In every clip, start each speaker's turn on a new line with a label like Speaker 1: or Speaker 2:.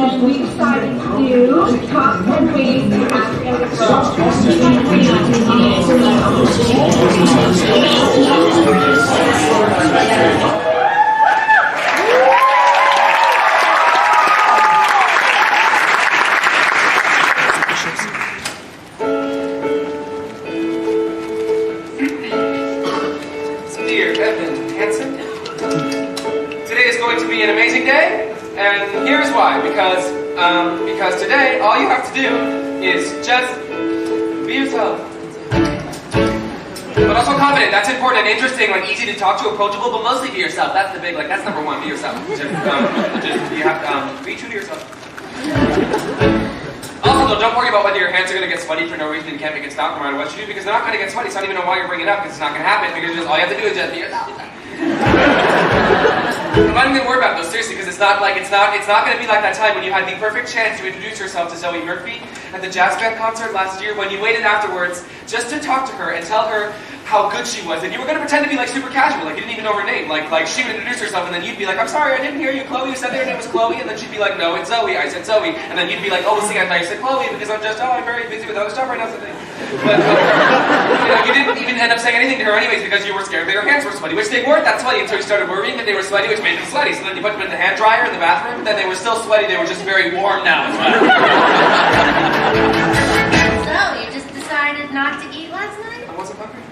Speaker 1: and we decided to do top 10 ways to ask a
Speaker 2: Dear Evan Hansen, today is going to be an amazing day, and here's why. Because today all you have to do is just be yourself. But also confident. That's important and interesting, like easy to talk to, approachable, but mostly be yourself. That's the big, like that's number one. Be yourself. Just you have to be true to yourself. Also, though, don't worry about whether your hands are going to get sweaty for no reason and you can't make it stop no matter what you do, because they're not going to get sweaty, so I don't even know why you're bringing it up, because it's not going to happen, because all you have to do is just be yourself. I'm not even worried about those, seriously, because it's not going to be like that time when you had the perfect chance to introduce yourself to Zoe Murphy at the jazz band concert last year, when you waited afterwards just to talk to her and tell her how good she was, and you were going to pretend to be like super casual, like you didn't even know her name, like she would introduce herself, and then you'd be like, I'm sorry, I didn't hear you, Chloe, you said your name was Chloe, and then she'd be like, no, it's Zoe, I said Zoe, and then you'd be like, oh, listen, I thought you said Chloe, because I'm very busy with other stuff right now, something. But you didn't even end up saying anything to her anyways, because you were scared that her hands were sweaty, which they weren't that sweaty until you started worrying that they were sweaty, which made them sweaty, so then you put them in the hand dryer in the bathroom, then they were still sweaty, they were just very warm now.
Speaker 3: So, you just decided not to eat last night?
Speaker 2: I wasn't hungry.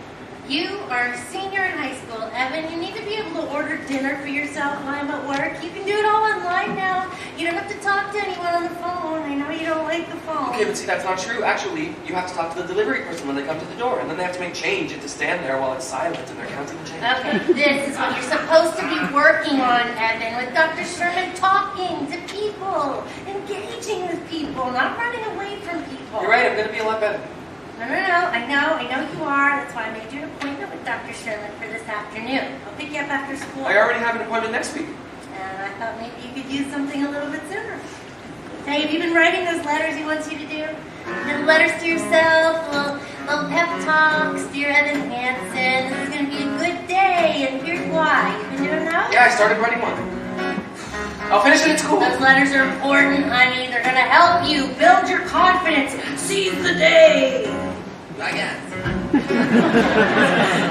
Speaker 3: You are a senior in high school, Evan. You need to be able to order dinner for yourself while I'm at work. You can do it all online now. You don't have to talk to anyone on the phone. I know you don't like the phone.
Speaker 2: Okay, but see, that's not true. Actually, you have to talk to the delivery person when they come to the door, and then they have to make change and to stand there while it's silent and they're counting the change.
Speaker 3: Okay, this is what you're supposed to be working on, Evan, with Dr. Sherman, talking to people, engaging with people, not running away from people.
Speaker 2: You're right, I'm going to be a lot better.
Speaker 3: No, I know you are. That's why I made you an appointment with Dr. Sherman for this afternoon. I'll pick you up after school.
Speaker 2: I already have an appointment next week.
Speaker 3: And I thought maybe you could use something a little bit sooner. Hey, have you been writing those letters he wants you to do? Little letters to yourself, little pep talks, dear Evan Hansen. This is going to be a good day, and here's why. You've been doing those?
Speaker 2: Yeah, I started writing one. I'll finish it at school.
Speaker 3: Those letters are important, honey. They're going to help you build your confidence. Seize the day.
Speaker 2: I guess.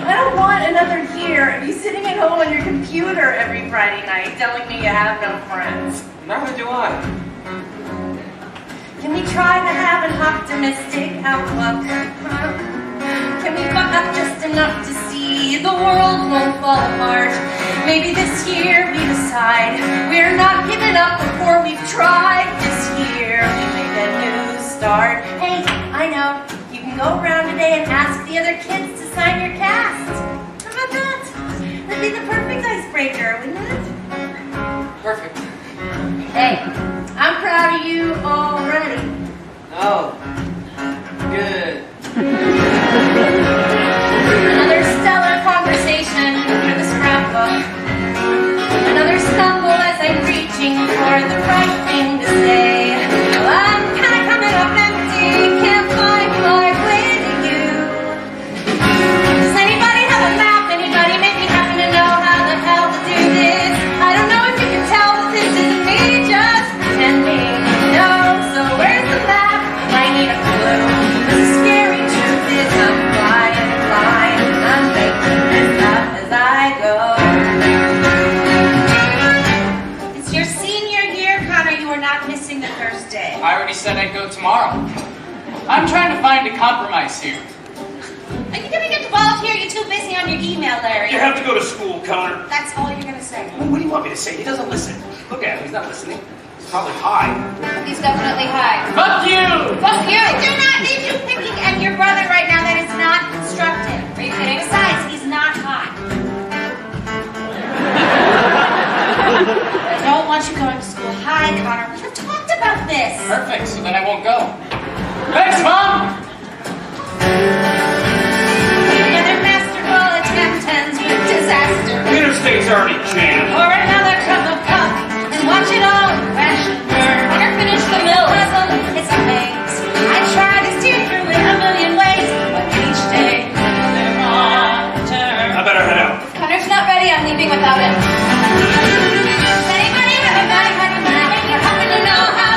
Speaker 3: I don't want another year of you sitting at home on your computer every Friday night telling me you have no friends.
Speaker 2: Neither do I.
Speaker 3: Can we try to have an optimistic outlook? Can we buck up just enough to see the world won't fall apart? Maybe this year we decide we're not giving up before we've tried. This year we make a new start. Hey, I know, you can go around today and ask the other kids to sign your cast. How about that? That'd be the perfect icebreaker, wouldn't it?
Speaker 2: Perfect.
Speaker 3: Hey, I'm proud of you already.
Speaker 2: Oh, good.
Speaker 3: Another stellar conversation for the scrapbook. Another stumble as I'm reaching for the right thing to say. Well, I'm kinda coming up empty, can't find my way to you. Does anybody have a map? Anybody maybe happen to know how the hell to do this? I don't know if you can tell that this isn't me just pretending. No, so where's the map? I need a clue. The scary truth is I'm flying, I'm making this up as I go.
Speaker 4: It's your senior year, Connor. You are not missing the first day.
Speaker 5: I already said I'd go tomorrow. I'm trying to find a compromise here.
Speaker 4: Are you gonna get to volunteer? You're too busy on your email, Larry.
Speaker 6: You have to go to school, Connor.
Speaker 4: That's all you're gonna say.
Speaker 6: What do you want me to say? He doesn't listen. Look at him. He's not listening. He's probably high.
Speaker 4: He's definitely high.
Speaker 5: Fuck you!
Speaker 4: Fuck you! I do not need you picking at your brother right now. That is not constructive. Are you kidding? Besides, he's not high. I don't want you going to school high, Connor. We have talked about this.
Speaker 5: Perfect, so then I won't go. Thanks, Mom!
Speaker 4: Another masterful attempt ends with disaster.
Speaker 6: Interstate's already jammed.
Speaker 4: Or another cup of cup and watch it all crash and burn. Or finish the puzzle, it's a maze. I try to steer through it a million ways, but each day is another wrong turn.
Speaker 6: I better head out.
Speaker 4: Connor's not ready, I'm leaving without him. Does anybody have a money? You happen to know how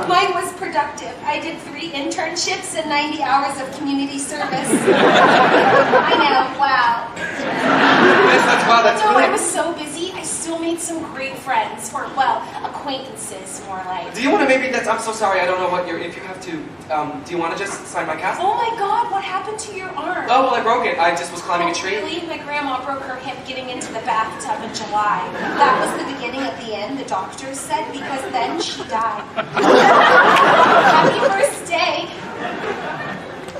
Speaker 3: Mine was productive. I did 3 internships and 90 hours of community service. I know, wow.
Speaker 2: That's
Speaker 3: No,
Speaker 2: really...
Speaker 3: I was so busy, I still made some great friends, or, well, acquaintances, more like.
Speaker 2: Do you want to maybe, I'm so sorry, I don't know what if you have to, do you want to just sign my cast?
Speaker 3: Oh my God, what happened to your arm?
Speaker 2: Oh, well, I broke it. I just was climbing a tree.
Speaker 3: Really? My grandma broke her hip getting into the bathtub in July. That was the beginning of the end, the doctors said, because then she died. Happy birthday.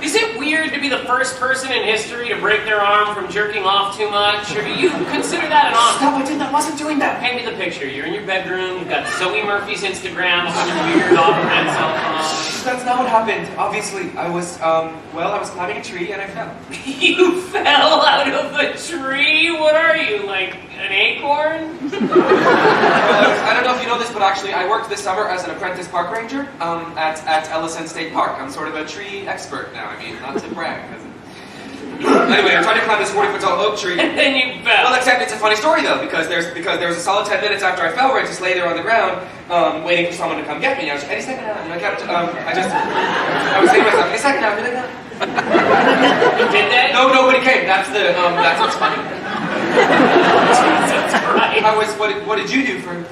Speaker 6: Is it weird to be the first person in history to break their arm from jerking off too much? Or do you consider that an honor?
Speaker 2: Stop, I wasn't doing that.
Speaker 6: Paint me the picture. You're in your bedroom, you've got Zoe Murphy's Instagram, a bunch of weird off-brand cell phones.
Speaker 2: That's not what happened. Obviously, I was climbing a tree and I fell.
Speaker 6: You fell out of a tree? What are you, like an acorn?
Speaker 2: I don't know if you know this, but actually I worked this summer as an apprentice park ranger at Ellison State Park. I'm sort of a tree expert now. I mean, not to brag. Anyway, I'm trying to climb this 40-foot tall oak tree.
Speaker 6: And then you fell.
Speaker 2: Well, except it's a funny story though, because there was a solid 10 minutes after I fell where I just lay there on the ground, waiting for someone to come get me. I was any second now, and I kept, I was saying to myself, any second now, any second now.
Speaker 6: Did that?
Speaker 2: No, nobody came. That's what's funny.
Speaker 6: Jesus Christ.
Speaker 2: What did you do for?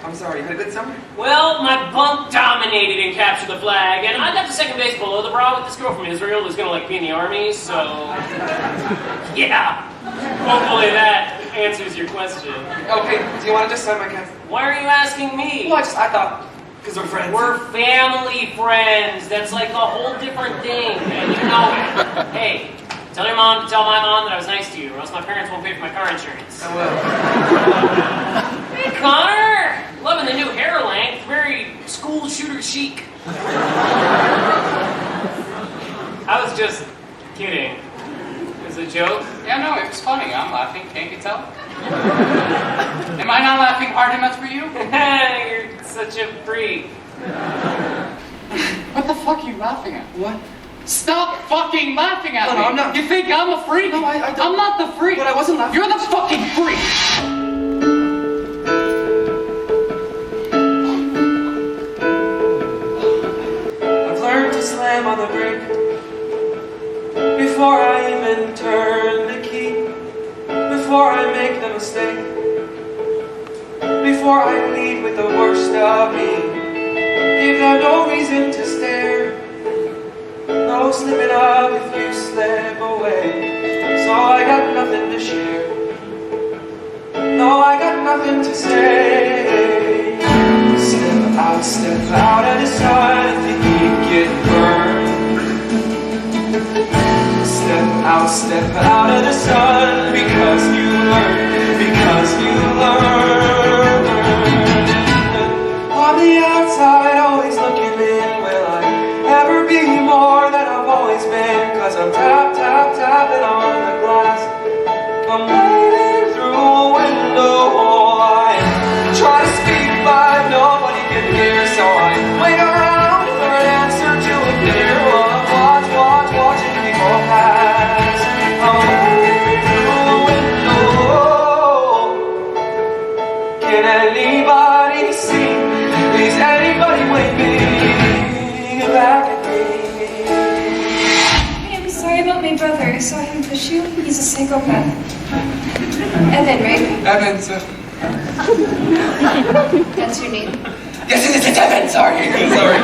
Speaker 2: I'm sorry, you had a good summer?
Speaker 6: Well, my bunk dominated in Capture the Flag, and I got to second base below the bra with this girl from Israel who's gonna like be in the army, so yeah. Hopefully that answers your question.
Speaker 2: Okay, do you want to just sign my cast?
Speaker 6: Why are you asking me?
Speaker 2: Well, I thought, because we're friends.
Speaker 6: We're family friends. That's like a whole different thing, and you know it. Hey, tell your mom to tell my mom that I was nice to you, or else my parents won't pay for my car insurance.
Speaker 2: Oh, well.
Speaker 6: Hey, Connor! Loving the new hair length. Very school shooter chic. I was just kidding. It was a joke.
Speaker 5: Yeah, no, it was funny. I'm laughing. Can't you tell? Am I not laughing hard enough for you?
Speaker 6: You're such a freak.
Speaker 5: What the fuck are you laughing at?
Speaker 2: What?
Speaker 5: Stop fucking laughing at me!
Speaker 2: No, I'm not.
Speaker 5: You think I'm a freak?
Speaker 2: No, I don't.
Speaker 5: I'm not the freak.
Speaker 2: But I wasn't laughing.
Speaker 5: You're the fucking freak!
Speaker 2: I've learned to slam on the brake before I even turn the key, before I make the mistake, before I lead with the worst of me. Give them no reason to stare, no slipping up if you slip away. So I got nothing to share, no, I got nothing to say. Step out of the sun if you keep getting burned. Step out of the sun because you learn, On the outside, always looking in, will I ever be more than I've always been? Cause I'm tapping on the glass. I'm waving through a window. I try to speak but nobody can hear, so I wait around for an answer to appear. While I watching people pass. I'm waving through a window. Can anybody see? Is anybody waving back at me?
Speaker 7: Hey, I'm sorry about my brother. I saw him push you. He's a psychopath. Evan, right?
Speaker 2: Evan, sir.
Speaker 7: That's your name.
Speaker 2: Yes, it's Evan, sorry. Sorry.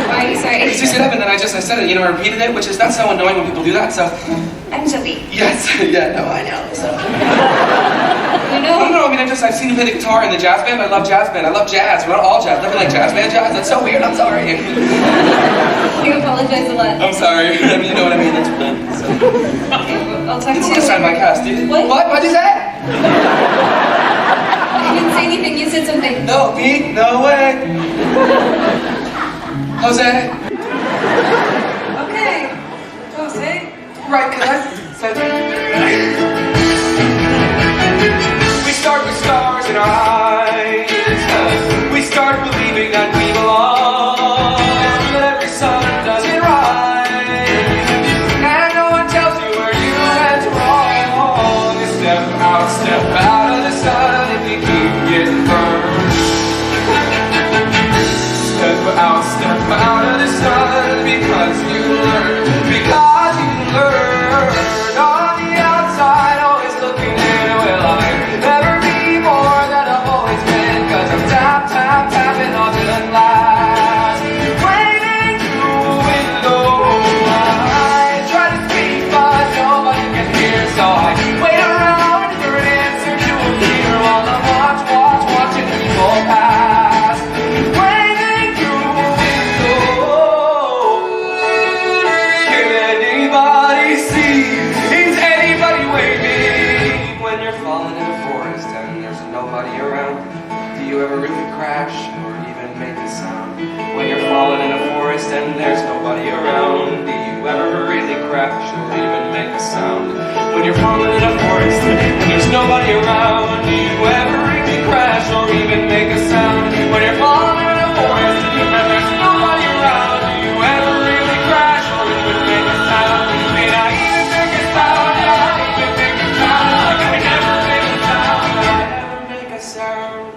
Speaker 7: Why are you sorry?
Speaker 2: It's just Evan, and I said it, I repeated it, which is, that's so annoying when people do that, so.
Speaker 7: I'm Zoe.
Speaker 2: Yes, yeah, no, I know, so.
Speaker 7: You know?
Speaker 2: No, I mean, I've seen you play the guitar in the jazz band, but I love jazz band. I love jazz, not all jazz. Nothing like jazz band jazz. That's so weird, I'm sorry.
Speaker 7: You apologize a lot.
Speaker 2: I'm sorry, I mean, you know what I mean, that's fine. So.
Speaker 7: Okay, well, I'll talk
Speaker 2: You
Speaker 7: to
Speaker 2: want
Speaker 7: you.
Speaker 2: to sign my cast, dude?
Speaker 7: What?
Speaker 2: What'd you say?
Speaker 7: I didn't say anything. You said something.
Speaker 2: No, Pete, no way. Jose.
Speaker 7: Okay. Jose.
Speaker 2: Right, cause I said. We start with stars in our eyes. We start believing that we belong. But every sun doesn't rise. And no one tells you where you went wrong. Step out of the sun if you keep getting burned. around? Do you ever really crash or even make a sound? When you're falling in a forest and there's nobody around, do you ever really crash or even make a sound? When you're falling in a forest and there's nobody around, do you ever really crash or even make a sound? When you're falling in a forest and there's nobody around, do you ever really crash or even make a sound? May I even make a sound? May I even make a sound? Like I never make a sound. May I ever make a sound?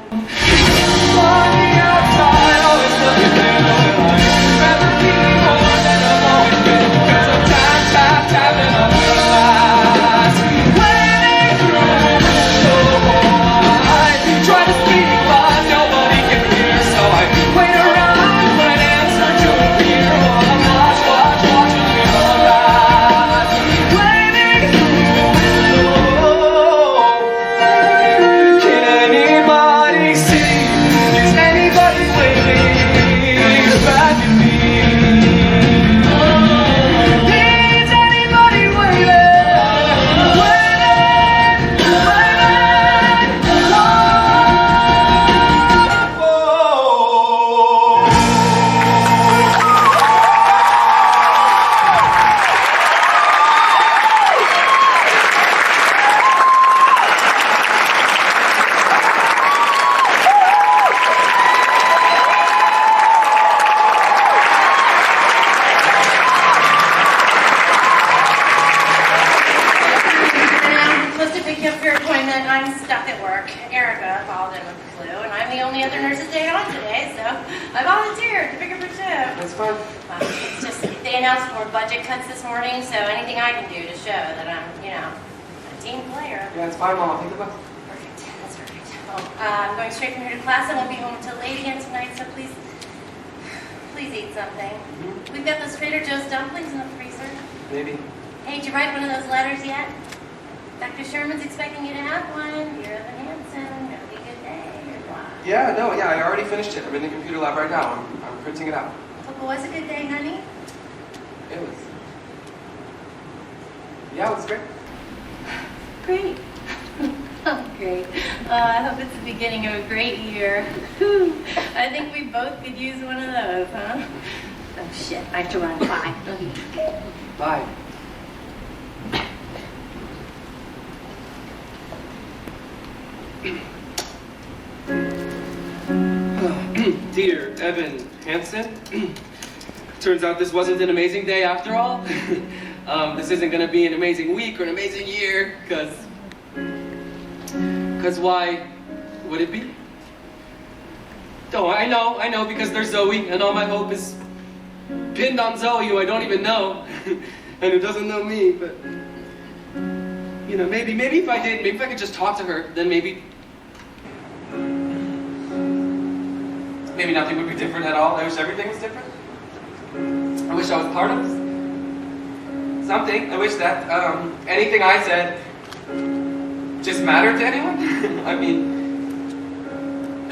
Speaker 2: On the outside, always looking in the middle. I'd rather be more than I've always been. 'Cause I'm tapping on the glass, waiting through the storm. I try to speak, but nobody can hear, so I wait around for an answer to appear. While I'm watching me last, waiting through the storm. Can anybody see? Is anybody waving back at me? Is anybody waving?
Speaker 3: I'm supposed to pick you up for your appointment. I'm stuck at work. Erica called in with the flu, and I'm the only other nurse's day on today, so I volunteered to pick up her shift.
Speaker 2: That's fine.
Speaker 3: It's just, they announced more budget cuts this morning, so anything I can do to show that I'm, a team player.
Speaker 2: Yeah, it's fine, Mom. I'll take the bus.
Speaker 3: Perfect, that's perfect. Well, I'm going straight from here to class. I won't be home until late again tonight, so please eat something. We've got those Trader Joe's dumplings in the freezer.
Speaker 2: Maybe.
Speaker 3: Hey, did you write one of those letters yet? Dr. Sherman's expecting you to have one. Dear Evan Hansen, gonna be a good day, or what?
Speaker 2: Yeah, no, yeah, I already finished it. I'm in the computer lab right now. I'm printing it out.
Speaker 3: Hope it was a good day, honey.
Speaker 2: It was. Yeah, it was great.
Speaker 3: Great. Oh, great. I hope it's the beginning of a great year. Whew. I think we both could use one of those, huh? Oh, shit. I have to run. Bye.
Speaker 2: Bye. Dear Evan Hansen, turns out this wasn't an amazing day after all. This isn't going to be an amazing week or an amazing year, because why would it be? Oh, I know, because there's Zoe, and all my hope is pinned on Zoe, who I don't even know, and who doesn't know me, but, maybe if I did, maybe if I could just talk to her, then maybe nothing would be different at all. I wish everything was different. I wish I was part of something. I wish that anything I said just mattered to anyone. I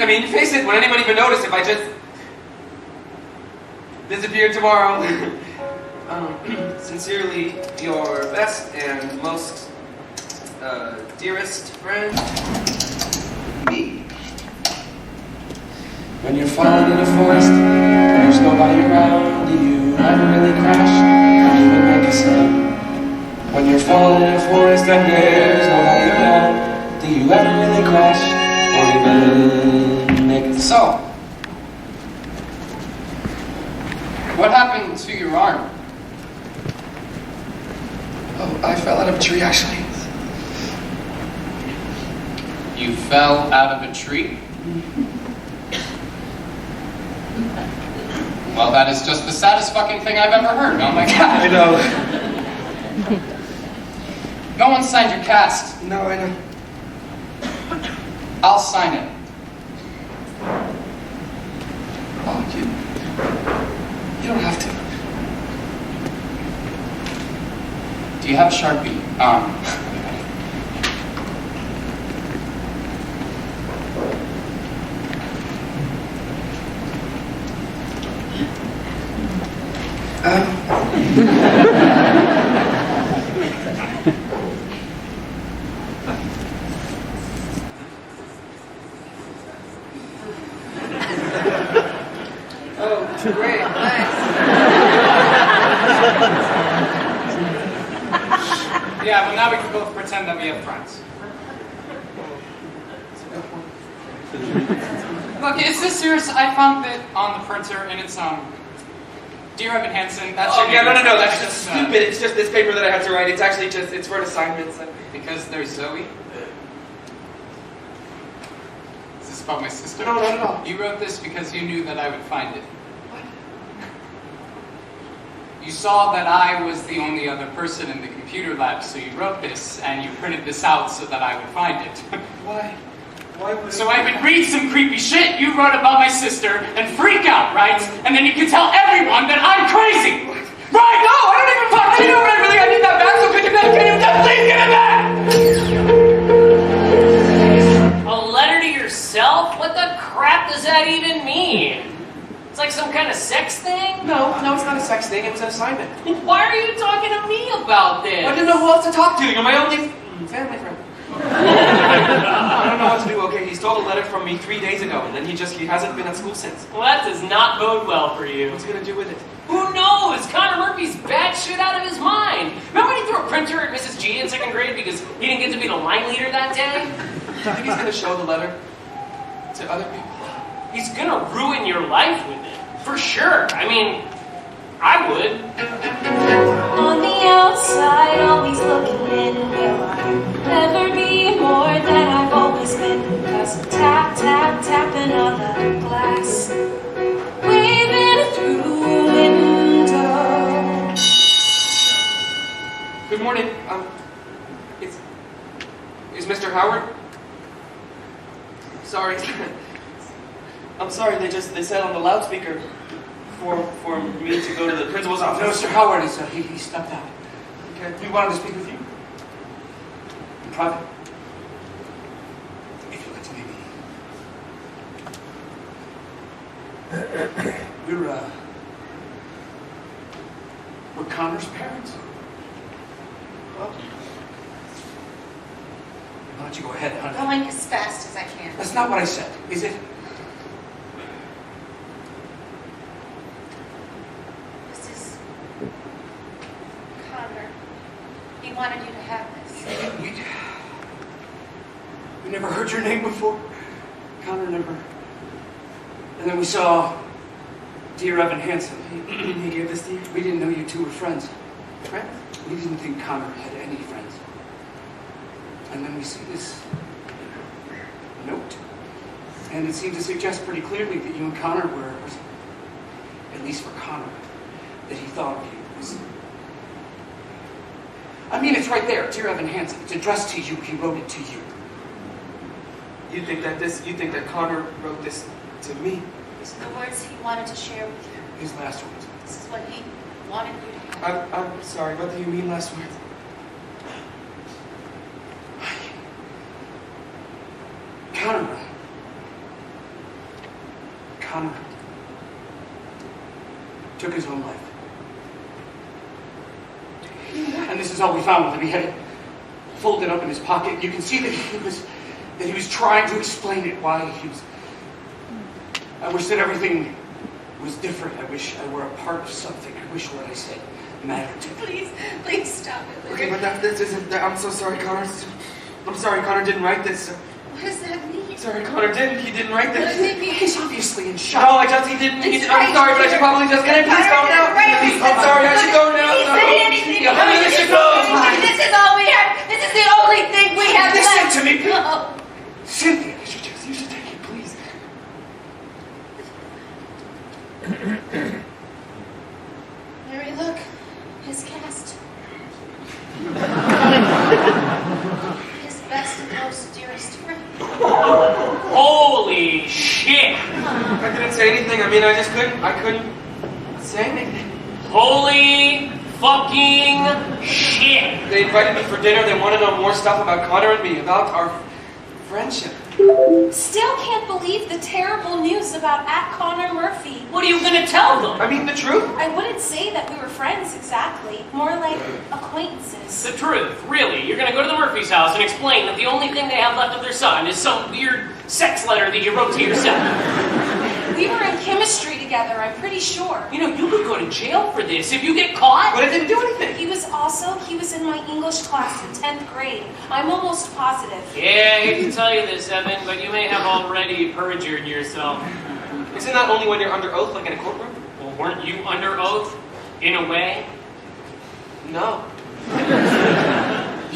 Speaker 2: mean, face it, would anyone even notice if I just disappeared tomorrow? Sincerely, your best and most dearest friend, me. When you're falling in a forest, there's nobody around. Do you ever really crash or even make a sound? When you're falling in a forest and there's nobody around, do you ever really crash or even make a sound?
Speaker 5: What happened to your arm?
Speaker 2: Oh, I fell out of a tree, actually.
Speaker 5: You fell out of a tree? Well, that is just the saddest fucking thing I've ever heard. Oh my god.
Speaker 2: I know.
Speaker 5: No one signed your cast.
Speaker 2: No, I know.
Speaker 5: I'll sign it.
Speaker 2: Oh, you don't have to.
Speaker 5: Do you have a Sharpie?
Speaker 2: Great.
Speaker 5: Yeah, well now we can both pretend that we have friends. Look, is this serious? I found it on the printer and it's, Dear Evan Hansen, that's
Speaker 2: Oh,
Speaker 5: your
Speaker 2: yeah,
Speaker 5: name.
Speaker 2: no, that's just stupid. It's just this paper that I had to write. It's actually just, it's for an assignment. So.
Speaker 5: Because there's Zoe? Is this about my sister?
Speaker 2: No, not at all.
Speaker 5: You wrote this because you knew that I would find it.
Speaker 2: What?
Speaker 5: You saw that I was the only other person in the computer lab, so you wrote this, and you printed this out so that I would find it.
Speaker 2: Why? Why would
Speaker 5: So I would read some creepy shit you wrote about my sister and freak out, right? And then you could tell everyone that I'm crazy! Right? No, I don't even fucking know what I really, I need that back, so could you please get it back?
Speaker 6: A letter to yourself? What the crap does that even mean? It's like some kind of sex thing?
Speaker 2: No, it's not a sex thing. It was an assignment.
Speaker 6: Why are you talking to me about this?
Speaker 2: I didn't know who else to talk to. You're my only family friend. I don't know what to do. Okay, he stole a letter from me 3 days ago, and then he hasn't been at school since.
Speaker 6: Well, that does not bode well for you.
Speaker 2: What's he gonna do with it?
Speaker 6: Who knows? Connor Murphy's bad shit out of his mind. Remember when he threw a printer at Mrs. G in second grade because he didn't get to be the line leader that day?
Speaker 2: Do you think he's gonna show the letter to other people?
Speaker 6: He's gonna ruin your life with it. For sure. I mean, I would.
Speaker 3: On the outside, always looking in, will I ever be more than I've always been? 'Cause I'm tap, tap, tapping on the glass, waving through the window.
Speaker 2: Good morning. Is Mr. Howard? Sorry. I'm sorry. They said on the loudspeaker for me to go to the principal's office.
Speaker 5: No, Mr. Howard is, he stepped out.
Speaker 2: Okay.
Speaker 5: We wanted to speak with you. In private. If you let me be. We're Connor's parents.
Speaker 2: Well,
Speaker 5: Why don't you go ahead, honey?
Speaker 4: Going as fast as I can.
Speaker 5: That's not what I said, is it?
Speaker 4: This is Connor. He wanted you to have this.
Speaker 5: We never heard your name before. Connor never. And then we saw Dear Evan Hansen.
Speaker 2: he gave this to you?
Speaker 5: We didn't know you two were friends.
Speaker 2: Friends?
Speaker 5: We didn't think Connor had any friends. And then we see this note. And it seemed to suggest pretty clearly that you and Connor were, at least for Connor, that he thought of you as... I mean, it's right there, Dear Evan Hansen. It's addressed to you. He wrote it to you.
Speaker 2: You think that Connor wrote this to me?
Speaker 4: These are the words he wanted to share with you.
Speaker 5: His last words.
Speaker 4: This is what he wanted you to have.
Speaker 2: I'm sorry. What do you mean last words?
Speaker 5: Connor took his own life. And this is all we found with him. He had it folded up in his pocket. You can see that he was trying to explain it, why he was... I wish that everything was different. I wish I were a part of something. I wish what I said mattered to me.
Speaker 4: Please stop it.
Speaker 2: Okay, but this isn't... I'm so sorry, Connor. I'm sorry, Connor didn't write this.
Speaker 4: What does that mean?
Speaker 2: Sorry, Connor didn't. He didn't write
Speaker 4: What does
Speaker 2: this.
Speaker 4: it mean?
Speaker 5: He's obviously in shock.
Speaker 2: No, he didn't. I'm sorry, but I should probably just... Can I please go now? I'm sorry, I should go now.
Speaker 4: Please
Speaker 2: No.
Speaker 4: say anything.
Speaker 2: Yeah, honey, this should go.
Speaker 4: This is all we have. This is the only thing we have
Speaker 5: Listen
Speaker 4: left.
Speaker 5: to me.
Speaker 4: No.
Speaker 5: Cynthia, you should take it, please.
Speaker 4: Mary, look. His cast. His best and most dearest friend.
Speaker 6: Holy shit!
Speaker 2: I couldn't say anything. I mean, I couldn't say anything.
Speaker 6: Holy fucking shit!
Speaker 2: They invited me for dinner. They want to know more stuff about Connor and me, about our friendship.
Speaker 3: Still can't believe the terrible news about @Connor Murphy.
Speaker 6: What are you gonna tell them?
Speaker 2: I mean, the truth.
Speaker 3: I wouldn't say that we were friends exactly, more like acquaintances.
Speaker 6: The truth, really. You're gonna go to the Murphy's house and explain that the only thing they have left of their son is some weird sex letter that you wrote to yourself.
Speaker 7: We were in chemistry together, I'm pretty sure.
Speaker 6: You know, you could go to jail for this if you get caught.
Speaker 2: But I didn't do anything.
Speaker 7: He was in my English class in 10th grade. I'm almost positive.
Speaker 6: Yeah, I hate to tell you this, Evan, but you may have already perjured yourself.
Speaker 2: Isn't that only when you're under oath, like in a courtroom?
Speaker 6: Well, weren't you under oath, in a way?
Speaker 2: No.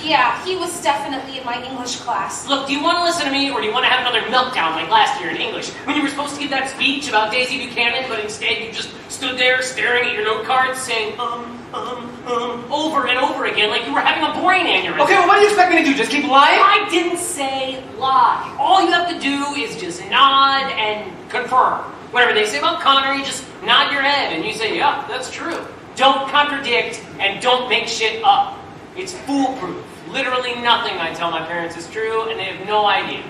Speaker 7: Yeah, he was definitely in my English class.
Speaker 6: Look, do you want to listen to me, or do you want to have another meltdown like last year in English, when you were supposed to give that speech about Daisy Buchanan, but instead you just stood there staring at your note cards, saying, over and over again, like you were having a brain aneurysm.
Speaker 2: Okay, well, what do you expect me to do? Just keep lying?
Speaker 6: I didn't say lie. All you have to do is just nod and confirm. Whatever they say about Connor, you just nod your head and you say, yeah, that's true. Don't contradict and don't make shit up. It's foolproof. Literally nothing I tell my parents is true, and they have no idea.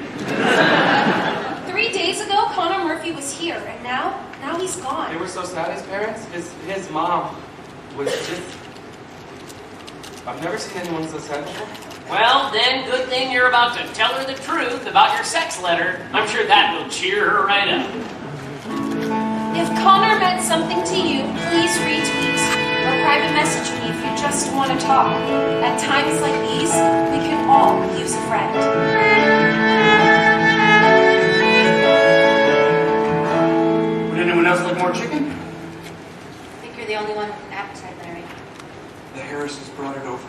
Speaker 7: 3 days ago, Connor Murphy was here, and now he's gone.
Speaker 2: They were so sad, his parents. His mom was just... I've never seen anyone so sad before.
Speaker 6: Well, then, good thing you're about to tell her the truth about your sex letter. I'm sure that will cheer her right up.
Speaker 7: If Connor meant something to you, please retweet or private message me if you just want to talk. At times like these, we can all use a friend.
Speaker 5: Would anyone else like more chicken?
Speaker 3: I think you're the only one with an appetite, Larry.
Speaker 5: The Harrises brought it over.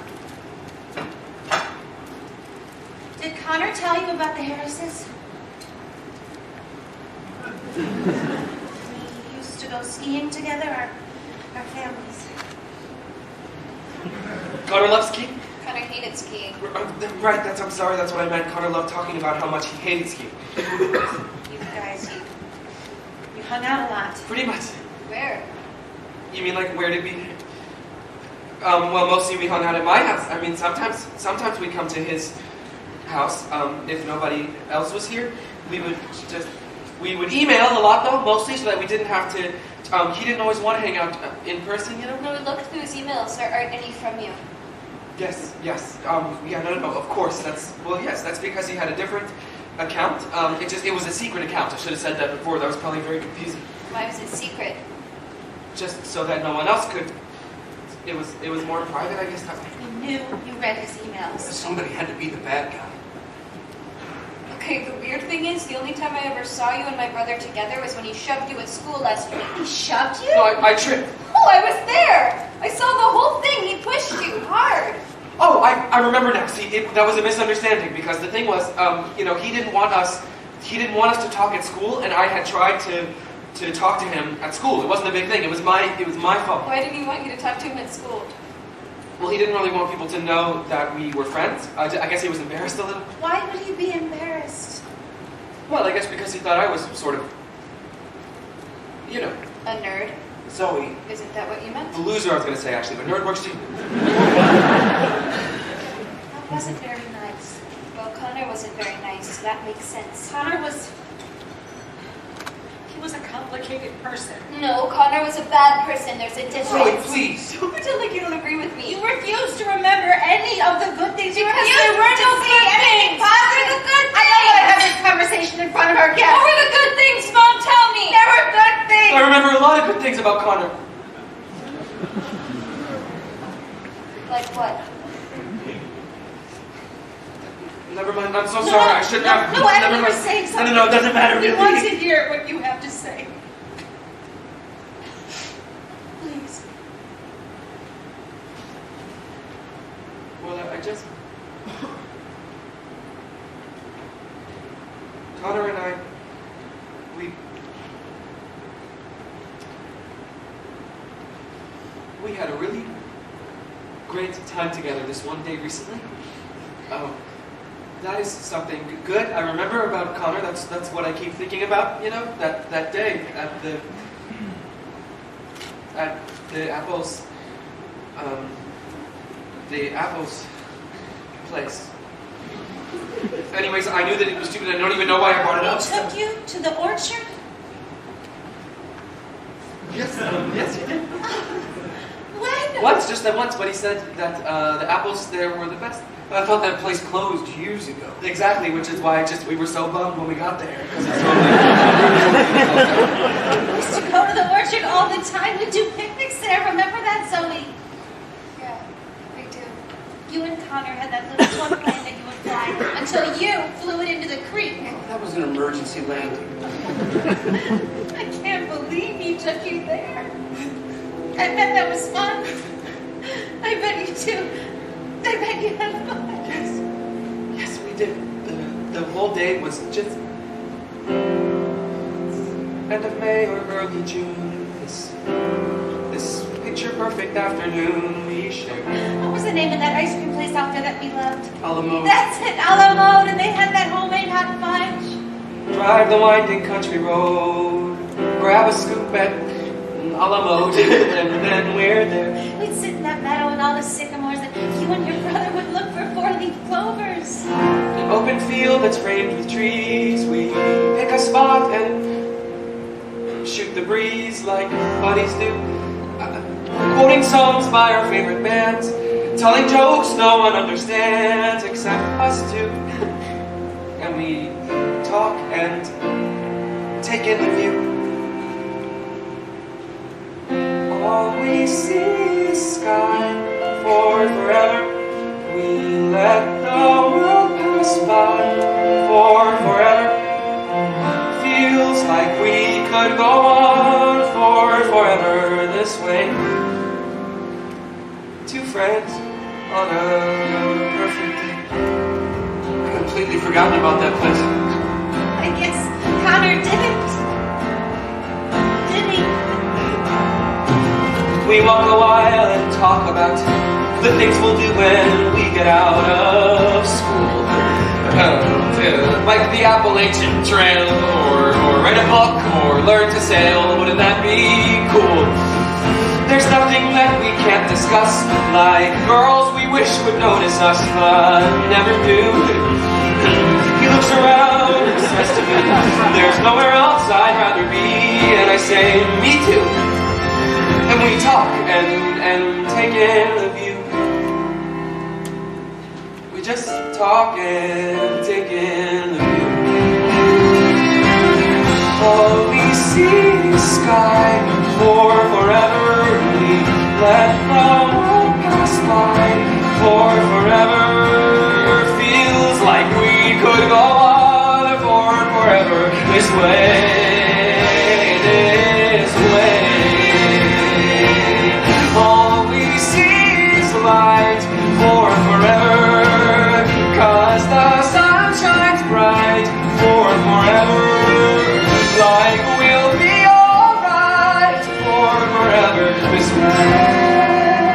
Speaker 3: Did Connor tell you about the Harrises? We used to go skiing together, our families.
Speaker 2: Connor loves skiing?
Speaker 3: Connor hated skiing.
Speaker 2: Right, I'm sorry, that's what I meant. Connor loved talking about how much he hated skiing.
Speaker 3: You guys, you hung out a lot.
Speaker 2: Pretty much.
Speaker 3: Where?
Speaker 2: You mean like where did we... well, mostly we hung out at my house. I mean, sometimes we come to his house. If nobody else was here, we would email a lot though, mostly so that we didn't have to... he didn't always want to hang out in person, you know?
Speaker 3: No, we looked through his emails. Aren't any from you?
Speaker 2: Yes. Yeah, no, of course. That's because he had a different account. It was a secret account. I should have said that before. That was probably very confusing.
Speaker 3: Why was it secret?
Speaker 2: Just so that no one else could. It was more private, I guess.
Speaker 3: You knew you read his emails.
Speaker 5: Somebody had to be the bad guy.
Speaker 7: Okay, the weird thing is, the only time I ever saw you and my brother together was when he shoved you at school last week.
Speaker 3: He shoved you?
Speaker 2: No, I tripped.
Speaker 7: Oh, I was there! I saw the whole thing. He pushed you hard.
Speaker 2: Oh, I remember now. See, that was a misunderstanding because the thing was, he didn't want us to talk at school, and I had tried to talk to him at school. It wasn't a big thing. It was my fault.
Speaker 7: Why didn't he want you to talk to him at school?
Speaker 2: Well, he didn't really want people to know that we were friends. I guess he was embarrassed a little.
Speaker 3: Why would he be embarrassed?
Speaker 2: Well, I guess because he thought I was sort of,
Speaker 3: A nerd?
Speaker 2: Zoe.
Speaker 3: Isn't that what you meant?
Speaker 2: The loser, I was going to say, actually, but nerd works too.
Speaker 3: That wasn't very nice.
Speaker 7: Well, Connor wasn't very nice, so that makes sense.
Speaker 3: Connor was a complicated person.
Speaker 7: No, Connor was a bad person. There's a
Speaker 5: Zoe,
Speaker 7: difference.
Speaker 5: please.
Speaker 7: Don't pretend like you don't agree with me.
Speaker 3: You refused to remember any of the good things. You refused
Speaker 7: there were no
Speaker 3: to see
Speaker 7: good
Speaker 3: anything
Speaker 7: things.
Speaker 3: positive.
Speaker 7: What were the good
Speaker 3: I know I
Speaker 7: things?
Speaker 3: have this conversation in front of our guests.
Speaker 7: What were the good things, Mom? Tell me.
Speaker 3: There were good things.
Speaker 2: I remember a lot of good things about Connor.
Speaker 7: Like what?
Speaker 2: Never mind, I'm so sorry. I shouldn't have.
Speaker 3: No, Adam,
Speaker 2: never
Speaker 3: you were
Speaker 2: mind.
Speaker 3: saying something.
Speaker 2: No, it doesn't matter.
Speaker 3: We want to hear what you have to say. Please.
Speaker 2: Well, I just... Connor and I, we had a really great time together this one day recently. That is something good I remember about Connor. That's what I keep thinking about, that day at the Apples place. Anyways, I knew that it was stupid. I don't even know why I brought it up.
Speaker 3: He took you to the orchard?
Speaker 2: Yes, he did.
Speaker 3: When?
Speaker 2: Once, just that once, but he said that the apples there were the best.
Speaker 5: I thought that place closed years ago.
Speaker 2: Exactly, which is why we were so bummed when we got there. 'Cause it's totally
Speaker 3: that little toy plane that you would fly until you flew it into the creek.
Speaker 5: That was an emergency landing.
Speaker 3: I can't believe he took you there. I bet that was fun. I bet you too. I bet you had fun.
Speaker 2: Yes, we did. The whole day was just end of May or early June. This picture perfect afternoon we shared.
Speaker 3: What was the name of that ice cream place out there that we loved?
Speaker 5: Alamo.
Speaker 3: That's it, Alamo, and they had that homemade hot fudge.
Speaker 2: Drive the winding country road, grab a scoop at Alamo, and then we're there.
Speaker 3: We'd sit in that meadow with all the sycamores, and you and your brother would look for four-leaf clovers.
Speaker 2: An open field that's framed with trees, we pick a spot and shoot the breeze like buddies do. Quoting songs by our favorite bands, telling jokes no one understands except us two. And we talk and take in the view. All we see is sky for forever. We let the world pass by for forever. Feels like we could go on for forever this way. Two friends on a perfect day.
Speaker 5: I've completely forgotten about that place.
Speaker 3: I guess Connor didn't. Did he?
Speaker 2: We walk a while and talk about the things we'll do when we get out of school. Like the Appalachian Trail, or write a book, or learn to sail. Wouldn't that be cool? There's nothing that we can't discuss, like girls we wish would notice us, but never do. He looks around and says to me, there's nowhere else I'd rather be, and I say, me too. And we talk and take in the view. We just talk and take in the view. All we see is sky for forever. We let the world pass by for forever. Feels like we could go on for forever this way, this way. All we see is light for forever, 'cause the sun shines bright for forever. Like we'll be alright for forever this way.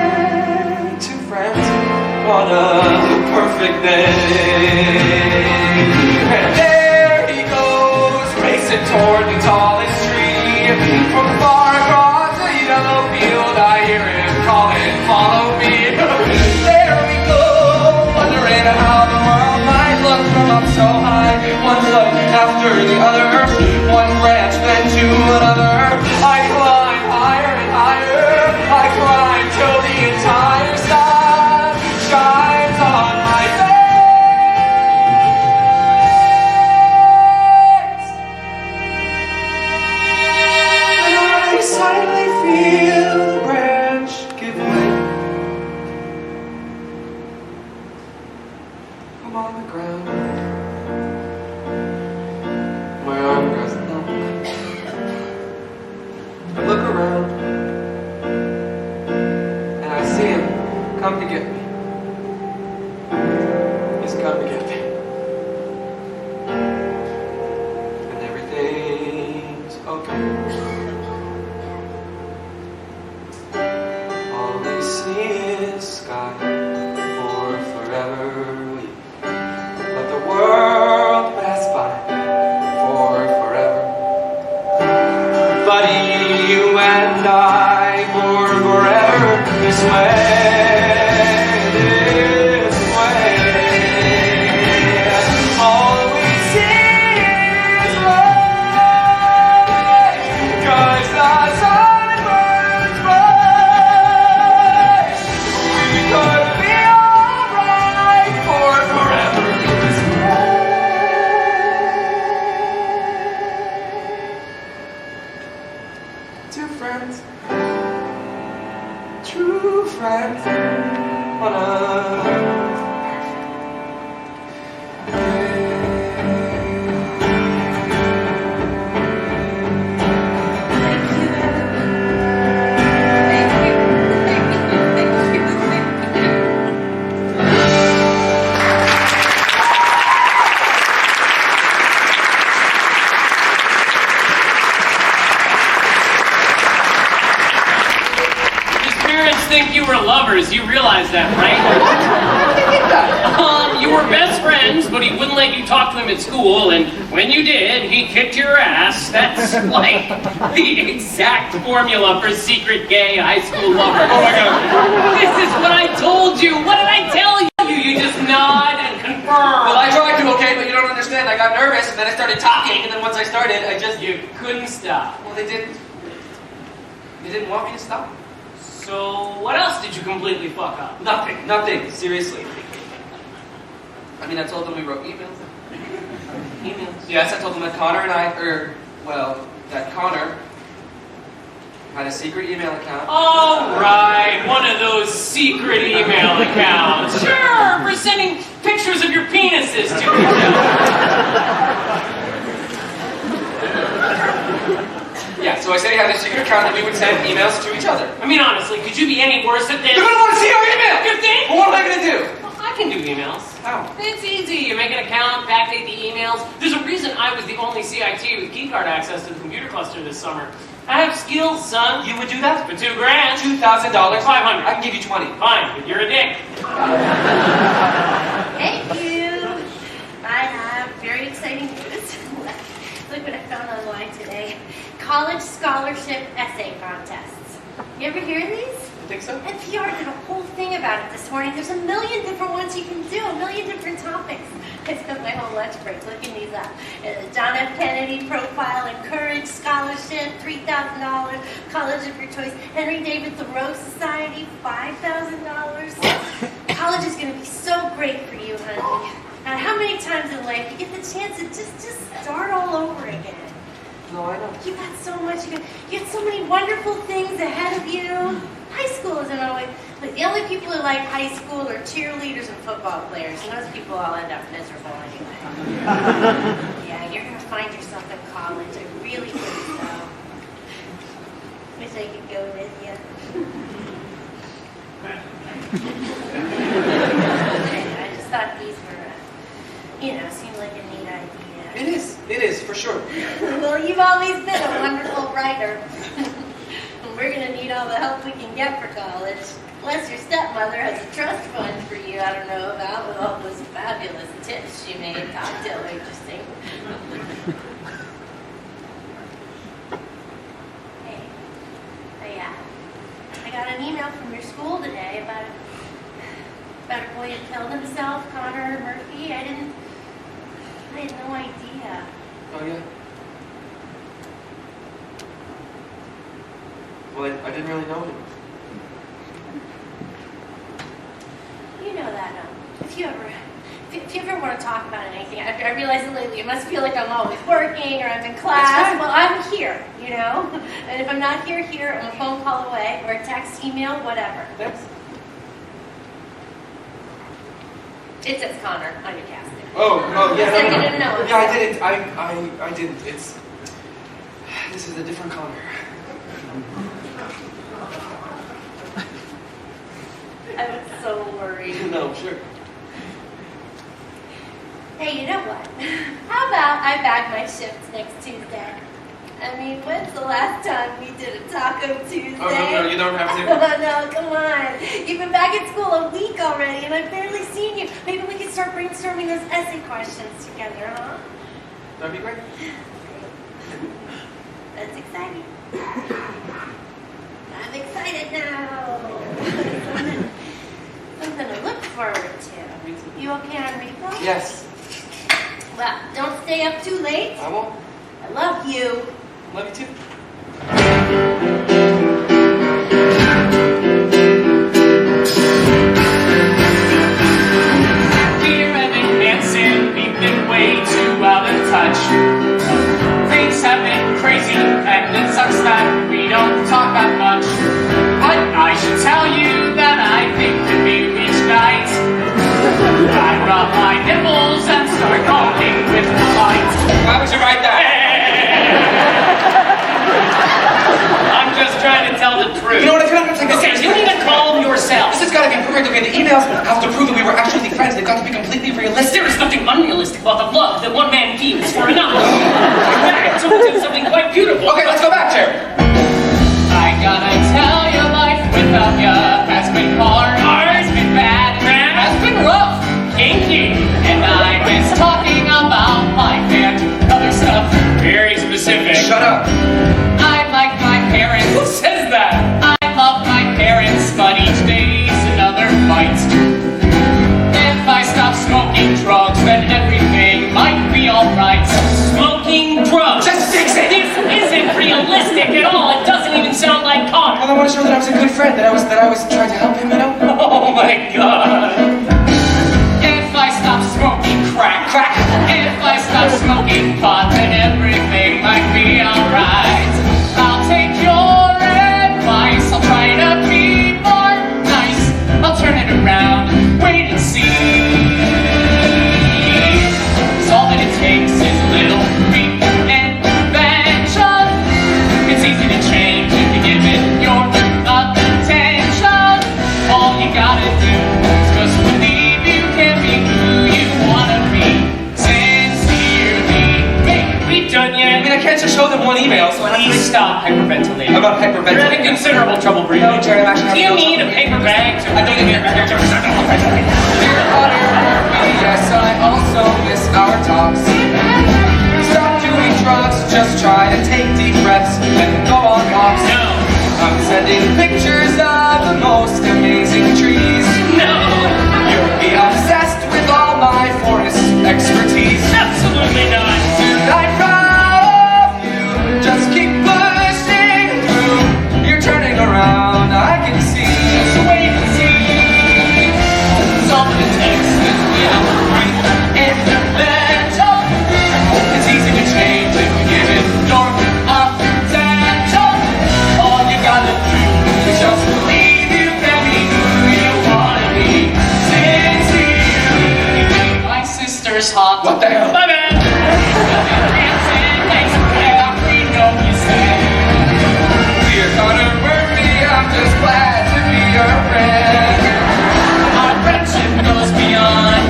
Speaker 2: Two friends on a perfect day. And there he goes, racing toward the tallest tree. From far across the yellow field, I hear him calling, follow me. There we go, wondering how the world might look from up so high. One look after the other, one branch then to another. I climb higher and higher, I climb till the entire sun shines on my face. And I silently feel the branch give way. I'm on the ground. My arm goes numb. I look around and I see him come to get me. He's come to get me. And everything's okay. All we see is sky for forever. We let the world pass by for forever. Buddy, you and I for forever this way, this way. All we see is light, 'cause the sun burns bright. We could be alright for forever this way. Two friends, true friends on a
Speaker 6: think you were lovers. You realize that, right?
Speaker 2: How did they think that?
Speaker 6: You were best friends, but he wouldn't let you talk to him at school, and when you did, he kicked your ass. That's like the exact formula for secret gay high school lover.
Speaker 2: Oh my God.
Speaker 6: This is what I told you. What did I tell you? You just nod and confirm.
Speaker 2: Well, I tried to, okay, but you don't understand. I got nervous, and then I started talking, and then once I started,
Speaker 6: You couldn't stop.
Speaker 2: Well, they didn't want me to stop.
Speaker 6: So, what else did you completely fuck up?
Speaker 2: Nothing, seriously. I mean, I told them we wrote emails. Yes, I told them that Connor and I, that Connor had a secret email account.
Speaker 6: All right, one of those secret email accounts. Sure, for sending pictures of your penises to each other.
Speaker 2: Yeah, so I said he had a secret account that we would send emails to each other.
Speaker 6: I mean, honestly, could you be any worse at this?
Speaker 2: You're gonna want to see our email!
Speaker 6: You think?
Speaker 2: Well, what am I gonna do?
Speaker 6: Well, I can do emails.
Speaker 2: How?
Speaker 6: It's easy. You make an account, backdate the emails. There's a reason I was the only CIT with keycard access to the computer cluster this summer. I have skills, son.
Speaker 2: You would do that?
Speaker 6: For $2 grand.
Speaker 2: $2,000?
Speaker 6: $500.
Speaker 2: I can give you 20.
Speaker 6: Fine, but you're a dick.
Speaker 3: Thank you. I have very exciting news. Look what I found online today. College scholarship essay contests. You ever hear these?
Speaker 2: You think so?
Speaker 3: NPR did a whole thing about it this morning. There's a million different ones you can do, a million different topics. I spent my whole lunch break looking these up. John F. Kennedy Profile and Courage Scholarship, $3,000. College of your choice. Henry David Thoreau Society, $5,000. College is going to be so great for you, honey. And how many times in life you get the chance to just start all over again?
Speaker 2: No, I know.
Speaker 3: You got so much. You got so many wonderful things ahead of you. High school isn't always. Like, the only people who like high school are cheerleaders and football players, and those people all end up miserable anyway. Yeah, you're gonna find yourself in college. I really think so. Wish I could go with you. I just thought these were, seemed like a neat idea.
Speaker 2: It is, for sure.
Speaker 3: Well, you've always been a wonderful writer. We're going to need all the help we can get for college. Plus, your stepmother has a trust fund for you I don't know about with all those fabulous tips she made cocktail interesting. Hey, I got an email from your school today about a boy who killed himself, Connor Murphy. I had no idea.
Speaker 2: Oh, yeah? Well, I didn't really know him.
Speaker 3: You know that, if you ever want to talk about anything, I realize it lately, it must feel like I'm always working or I'm in class. Well, I'm here, And if I'm not here, I'm a phone call away or a text, email, whatever.
Speaker 2: Thanks.
Speaker 3: It says Connor on your casting.
Speaker 2: Oh, yeah.
Speaker 3: So you didn't know.
Speaker 2: Yeah, I didn't. This is a different Connor.
Speaker 3: I was so worried.
Speaker 2: No, sure.
Speaker 3: Hey, you know what? How about I bag my shifts next Tuesday? I mean, when's the last time we did a Taco Tuesday?
Speaker 2: Oh, no, you don't have to.
Speaker 3: Oh, no, come on. You've been back at school a week already, and I've barely seen you. Maybe we could start brainstorming those essay questions together, huh?
Speaker 2: That'd be great.
Speaker 3: That's exciting. I'm excited now. Something to look forward to. You okay on Rico?
Speaker 2: Yes.
Speaker 3: Well, don't stay up too late.
Speaker 2: I won't.
Speaker 3: I love you.
Speaker 2: Love you too.
Speaker 6: Dear Evan Hansen, we've been way too out of touch. Things have been crazy, and it sucks that we don't talk that much. But I should tell you that I think that maybe each night I rub my nipples and start calling with the light.
Speaker 2: Why would you write that?
Speaker 6: I'm just trying to tell the truth.
Speaker 2: You know what, I feel like I'm like
Speaker 6: Okay, you need to calm yourself.
Speaker 2: This has got to be perfect. Okay, the emails have to prove that we were actually friends. They've got to be completely realistic.
Speaker 6: There is nothing unrealistic about the love that one man feels for another. In fact, it's something quite beautiful.
Speaker 2: Okay, let's go back, Jerry.
Speaker 6: I gotta tell you, life without ya
Speaker 5: specific.
Speaker 2: Shut up.
Speaker 5: I like my parents.
Speaker 2: Who says that?
Speaker 5: I love my parents, but each day's another fight. If I stop smoking drugs, then everything might be alright.
Speaker 6: Smoking drugs.
Speaker 2: Just fix it.
Speaker 6: This isn't realistic at all. It doesn't even sound like Connor.
Speaker 2: Well, I want to show that I was a good friend, that I was trying to help him, you know?
Speaker 5: Oh my god. If I stop smoking crack, if I stop smoking pot, then everything might be alright. I'll take your advice, I'll try to be more nice. I'll turn it around, wait and see. 'Cause all that it takes is a little reinvention. It's easy to change if you give it your attention. All you gotta do is just believe you can be who you wanna be. Sincerely.
Speaker 6: Hey, we done
Speaker 2: I
Speaker 6: yet?
Speaker 2: mean, I can't just show them one email, so I have to...
Speaker 6: Please stop hyperventilating.
Speaker 2: I'm not hyperventilating.
Speaker 6: You're having considerable trouble breathing.
Speaker 2: No, Jerry, I'm actually
Speaker 6: Do you
Speaker 2: having
Speaker 6: need a paper bag to
Speaker 2: I don't need a paper bag. Dear Connor, yes, I also miss our talks. Stop doing drugs, just try to take deep breaths and go on walks.
Speaker 6: No.
Speaker 2: I'm sending pictures of the most amazing trees.
Speaker 6: No.
Speaker 2: You'll be obsessed with all my forest expertise.
Speaker 6: Absolutely not.
Speaker 2: I'm proud of you. Just keep pushing through. You're turning around, I can see.
Speaker 5: Just wait and see. 'Cause all that it takes is a little reinvention. It's easy to change if you give it your attention. All you gotta do is just believe you can be who you wanna be. Sincerely. My sister's hot.
Speaker 2: What the hell?
Speaker 5: My bad. Thanks for that. We know you said.
Speaker 2: Dear Connor Murphy, I'm just glad to be your friend.
Speaker 5: Our friendship goes beyond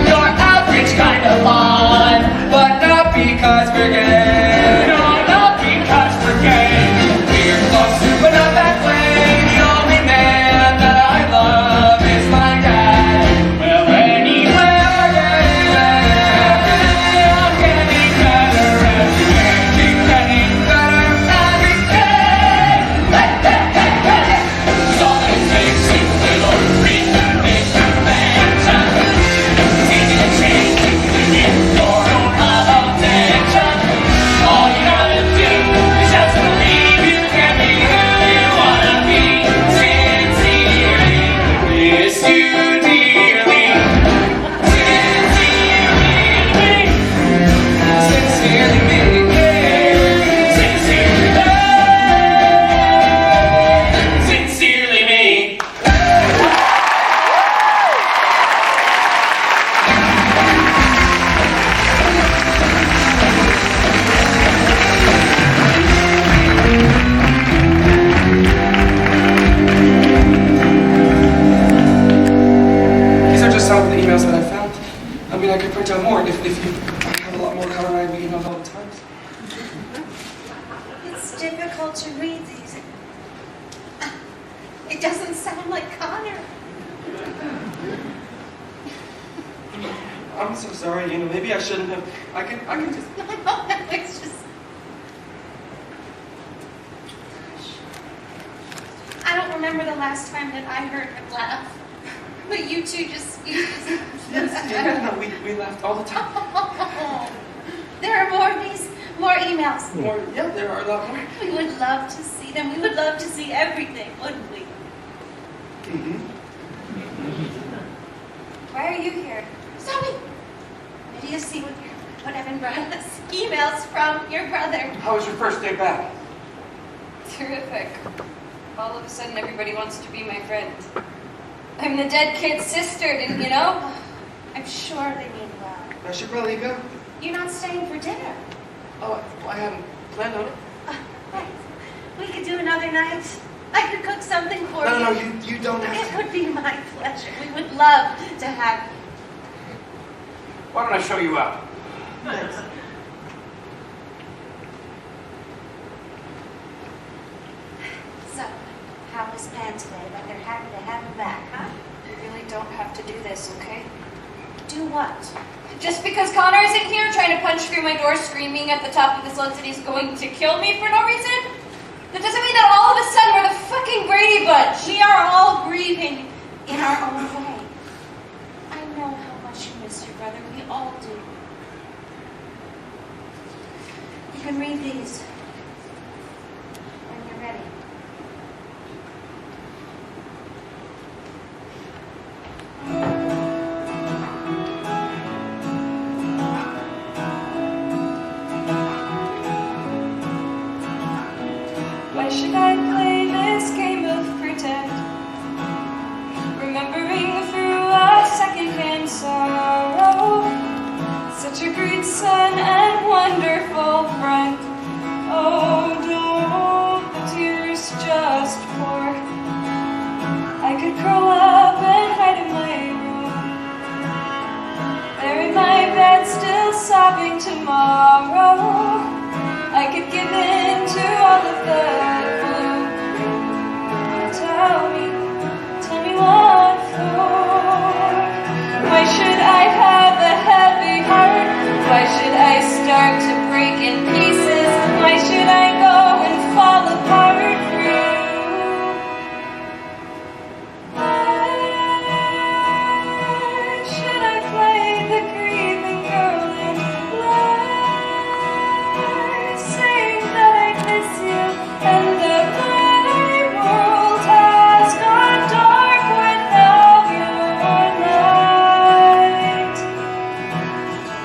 Speaker 5: your average kind of bond.
Speaker 2: But not because we're gay.
Speaker 5: No, not because we're gay.
Speaker 2: We're close, but not that way. The only man that I love is my dad.
Speaker 5: Well, anywhere, I'm getting better every day. Keep getting better every day. Hey, hey, hey, hey. 'Cause all that it takes is a little reinvention. It's easy to change if you give your own attention. All you gotta do is just believe you can be who you wanna be. Sincerely, miss you dearly. Sincerely me.
Speaker 2: Sincerely me.
Speaker 5: Sincerely me.
Speaker 2: These are just some of the emails that I found. I mean, I could print out more if you... I have a lot more Connor and I emails all the time.
Speaker 3: It's difficult to read these. It doesn't sound like Connor.
Speaker 2: I'm so sorry, you know, maybe I shouldn't have... I can just...
Speaker 3: No, it's just. I don't remember the last time that I heard him laugh. But you two just.
Speaker 2: Yeah, no, we laughed all the time.
Speaker 3: There are more of these, more emails.
Speaker 2: More, yeah, there are a lot more.
Speaker 3: We would love to see them. We would love to see everything, wouldn't we?
Speaker 2: Mm-hmm.
Speaker 3: Why are you here? Zoe! Did you see what Evan brought us? Emails from your brother.
Speaker 5: How was your first day back?
Speaker 7: Terrific. All of a sudden, everybody wants to be my friend. I'm the dead kid's sister, didn't you know?
Speaker 3: I'm sure they mean well.
Speaker 2: I should probably go.
Speaker 3: You're not staying for dinner.
Speaker 2: Oh, I hadn't planned on it.
Speaker 3: Right. We could do another night. I could cook something for you.
Speaker 2: No, you don't have
Speaker 3: It
Speaker 2: to.
Speaker 3: would be my pleasure. We would love to have you.
Speaker 5: Why don't I show you out?
Speaker 2: Thanks.
Speaker 3: So, how was Pan today? But they're happy to have him back, huh?
Speaker 7: You really don't have to do this, okay? Do what?
Speaker 3: Just because Connor isn't here trying to punch through my door screaming at the top of his lungs that he's going to kill me for no reason, that doesn't mean that all of a sudden we're the fucking Brady Bunch.
Speaker 7: We are all grieving in our own way. I know how much you miss your brother. We all do. You can read these when you're ready.
Speaker 3: Why should I play this game of pretend? Remembering through a secondhand sorrow, such a great son and wonderful friend. Oh, don't the tears just pour. I could curl up and hide in my room, there in my bed still sobbing tomorrow. I could give in to all of the gloom. Tell me what for? Why should I have a heavy heart? Why should I start to break in pieces? Why should I go and fall apart for you? Why should I play the grieving girl and lie, saying that I miss you and that my world has gone dark without your light?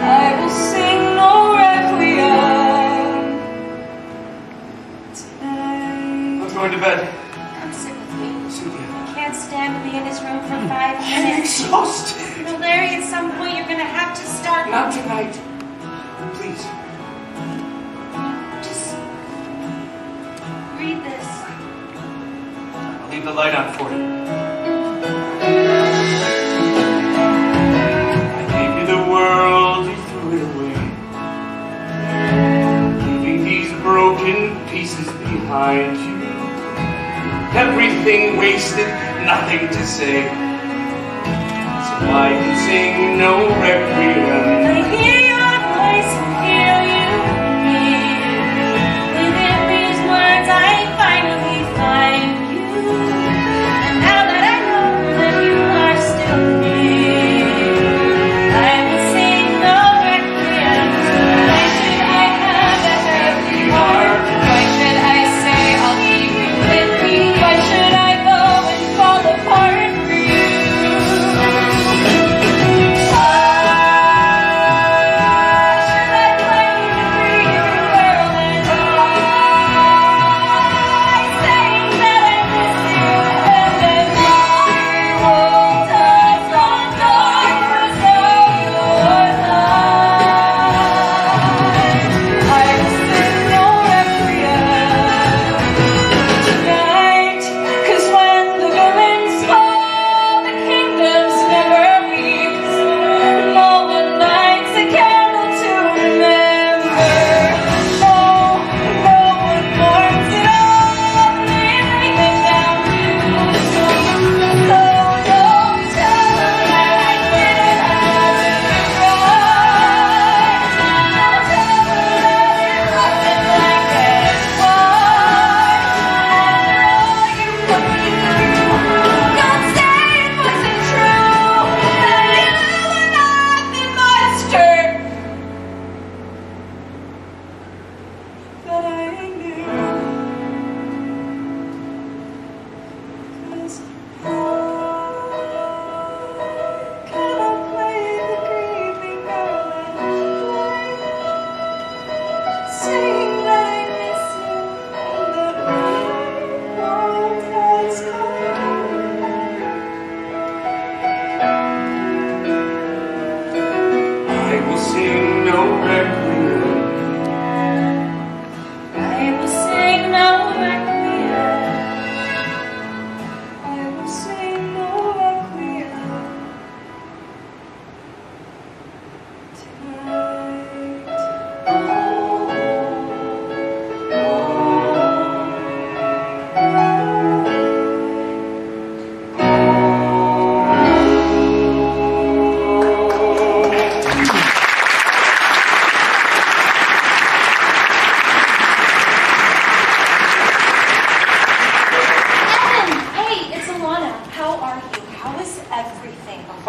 Speaker 3: I will sing no requiem tonight.
Speaker 5: I'm going to bed.
Speaker 7: Come sit with me.
Speaker 5: Cynthia,
Speaker 7: I can't stand to be in this room for 5
Speaker 5: I'm
Speaker 7: minutes.
Speaker 5: exhausted.
Speaker 7: You know, Larry, at some point you're gonna have to start.
Speaker 5: Not tonight. Please.
Speaker 7: Just read this.
Speaker 5: I'll leave the light on for you. I gave you the world, you threw it away, leaving these broken pieces behind you. Everything wasted, nothing to say. So I can sing no requiem.
Speaker 7: I hear your voice and feel you near. Within these words I finally find you. And now that I know that you are still near, I will sing no requiem. Why should I have a heavy heart? Why should I say I'll keep you with me? Why should I go and fall apart for you? I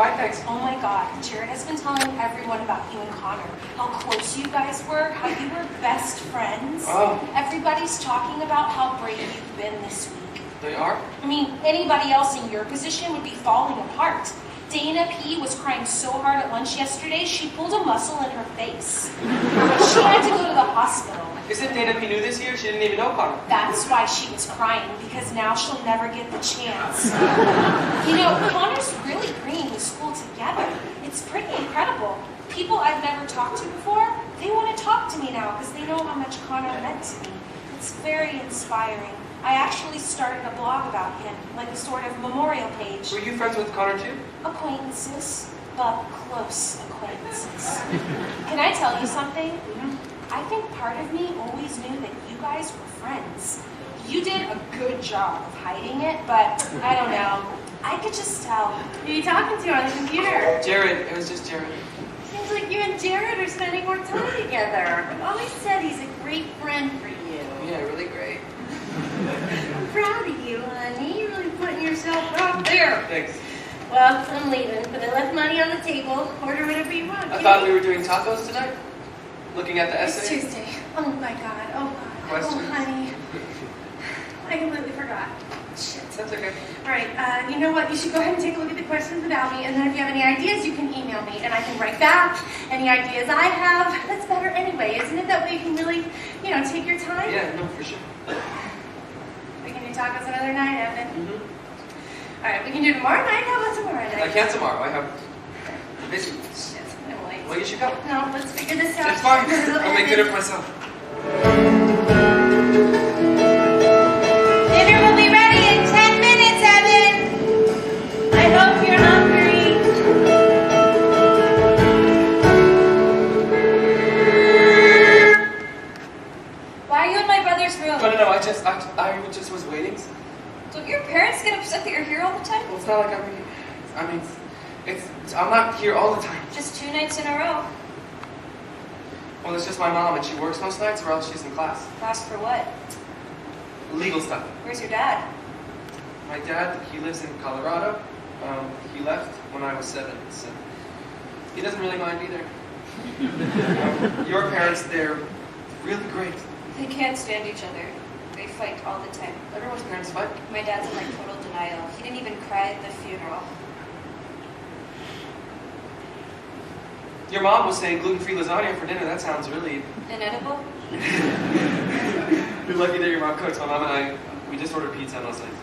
Speaker 2: fine, thanks.
Speaker 3: Oh my God, Jared has been telling everyone about you and Connor. How close you guys were, how you were best friends.
Speaker 2: Oh.
Speaker 3: Everybody's talking about how brave you've been this week.
Speaker 2: They are?
Speaker 3: I mean, anybody else in your position would be falling apart. Dana P. was crying so hard at lunch yesterday, she pulled a muscle in her face. She had to go to the hospital.
Speaker 2: Isn't Dana P. new this year? She didn't even know Connor.
Speaker 3: That's why she was crying, because now she'll never get the chance. You know, Connor's really bringing the school together. It's pretty incredible. People I've never talked to before, they want to talk to me now because they know how much Connor meant to me. It's very inspiring. I actually started a blog about him, like a sort of memorial page.
Speaker 2: Were you friends with Connor too?
Speaker 3: Acquaintances, but close acquaintances. Can I tell you something? I think part of me always knew that you guys were friends. You did a good job of hiding it, but I don't know. I could just tell.
Speaker 7: Who are you talking to on the computer?
Speaker 2: Jared. It was just Jared.
Speaker 7: Seems like you and Jared are spending more time together. I've always said he's a great friend for you.
Speaker 2: Yeah, really great.
Speaker 7: I'm proud of you, honey. You're really putting yourself out there.
Speaker 2: Thanks.
Speaker 7: Well, I'm leaving, but I left money on the table. Order whatever you want.
Speaker 2: I thought we were doing tacos tonight. Looking at the
Speaker 7: It's
Speaker 2: essay.
Speaker 7: Tuesday. Oh my God. Oh God.
Speaker 2: Questions?
Speaker 7: Oh honey. I completely forgot. Shit.
Speaker 2: That's okay.
Speaker 7: All right. You know what? You should go ahead and take a look at the questions about me, and then if you have any ideas, you can email me, and I can write back any ideas I have. That's better anyway, isn't it? That way you can really, take your time.
Speaker 2: Yeah, no, for sure.
Speaker 7: We can do tacos another night, Evan.
Speaker 2: Mm-hmm.
Speaker 7: All right. We can do tomorrow night. How about tomorrow night?
Speaker 2: I can't tomorrow. I have busy.
Speaker 7: Shit. I'm late.
Speaker 2: Well, you should go.
Speaker 7: No, let's figure this out.
Speaker 2: It's fine. I'll make dinner for myself.
Speaker 7: Dinner will be ready in 10 minutes, Evan. I hope you're hungry.
Speaker 3: Why are you in my brother's room?
Speaker 2: No, I just was waiting.
Speaker 3: Don't your parents get upset that you're here all the time?
Speaker 2: Well, it's not like I'm not here all the time.
Speaker 3: Just 2 nights in a row.
Speaker 2: Well, it's just my mom, and she works most nights, or else she's in class.
Speaker 3: Class for what?
Speaker 2: Legal stuff.
Speaker 3: Where's your dad?
Speaker 2: My dad, he lives in Colorado. He left when I was 7, so he doesn't really mind either. Your parents, they're really great.
Speaker 3: They can't stand each other. They fight all the time.
Speaker 2: Everyone's parents fight.
Speaker 3: My dad's in like total denial. He didn't even cry at the funeral.
Speaker 2: Your mom was saying gluten-free lasagna for dinner. That sounds really...
Speaker 3: Inedible?
Speaker 2: You're lucky that your mom cooks. My mom and we just ordered pizza on those nights.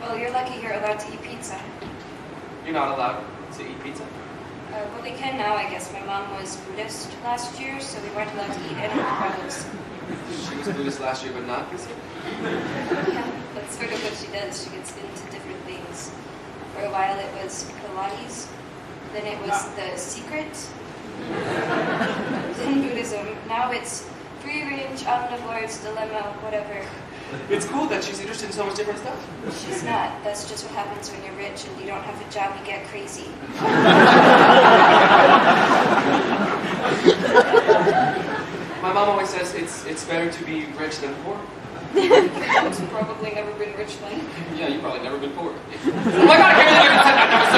Speaker 3: Well, you're lucky you're allowed to eat pizza.
Speaker 2: You're not allowed to eat pizza?
Speaker 3: Well, we can now, I guess. My mom was Buddhist last year, so we weren't allowed to eat animal products.
Speaker 2: She was Buddhist last year, but not this year?
Speaker 3: Yeah, that's sort of what she does. She gets into different things. For a while it was Pilates, then it was The Secret, then Buddhism. Now it's free range, omnivore's dilemma, whatever.
Speaker 2: It's cool that she's interested in so much different stuff.
Speaker 3: She's not. That's just what happens when you're rich and you don't have a job, you get crazy.
Speaker 2: My mom always says it's better to be rich than poor.
Speaker 3: I've probably never been rich then.
Speaker 2: Yeah, you've probably never been poor. Oh my god, I can't believe I said that. That was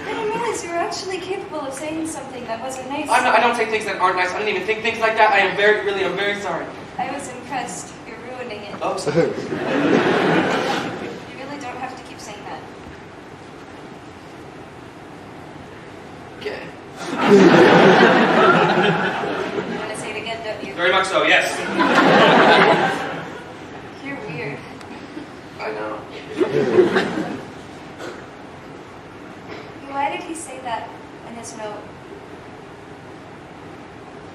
Speaker 3: I didn't realize you were actually capable of saying something that wasn't nice.
Speaker 2: I don't say things that aren't nice. I didn't even think things like that. I'm very sorry.
Speaker 3: I was impressed. You're ruining it.
Speaker 2: Oh, sorry.
Speaker 3: You really don't have to keep saying that.
Speaker 2: Okay.
Speaker 3: You want to say it again, don't you?
Speaker 2: Very much so, yes.
Speaker 3: You're weird.
Speaker 2: I know.
Speaker 3: Why did he say that in his note?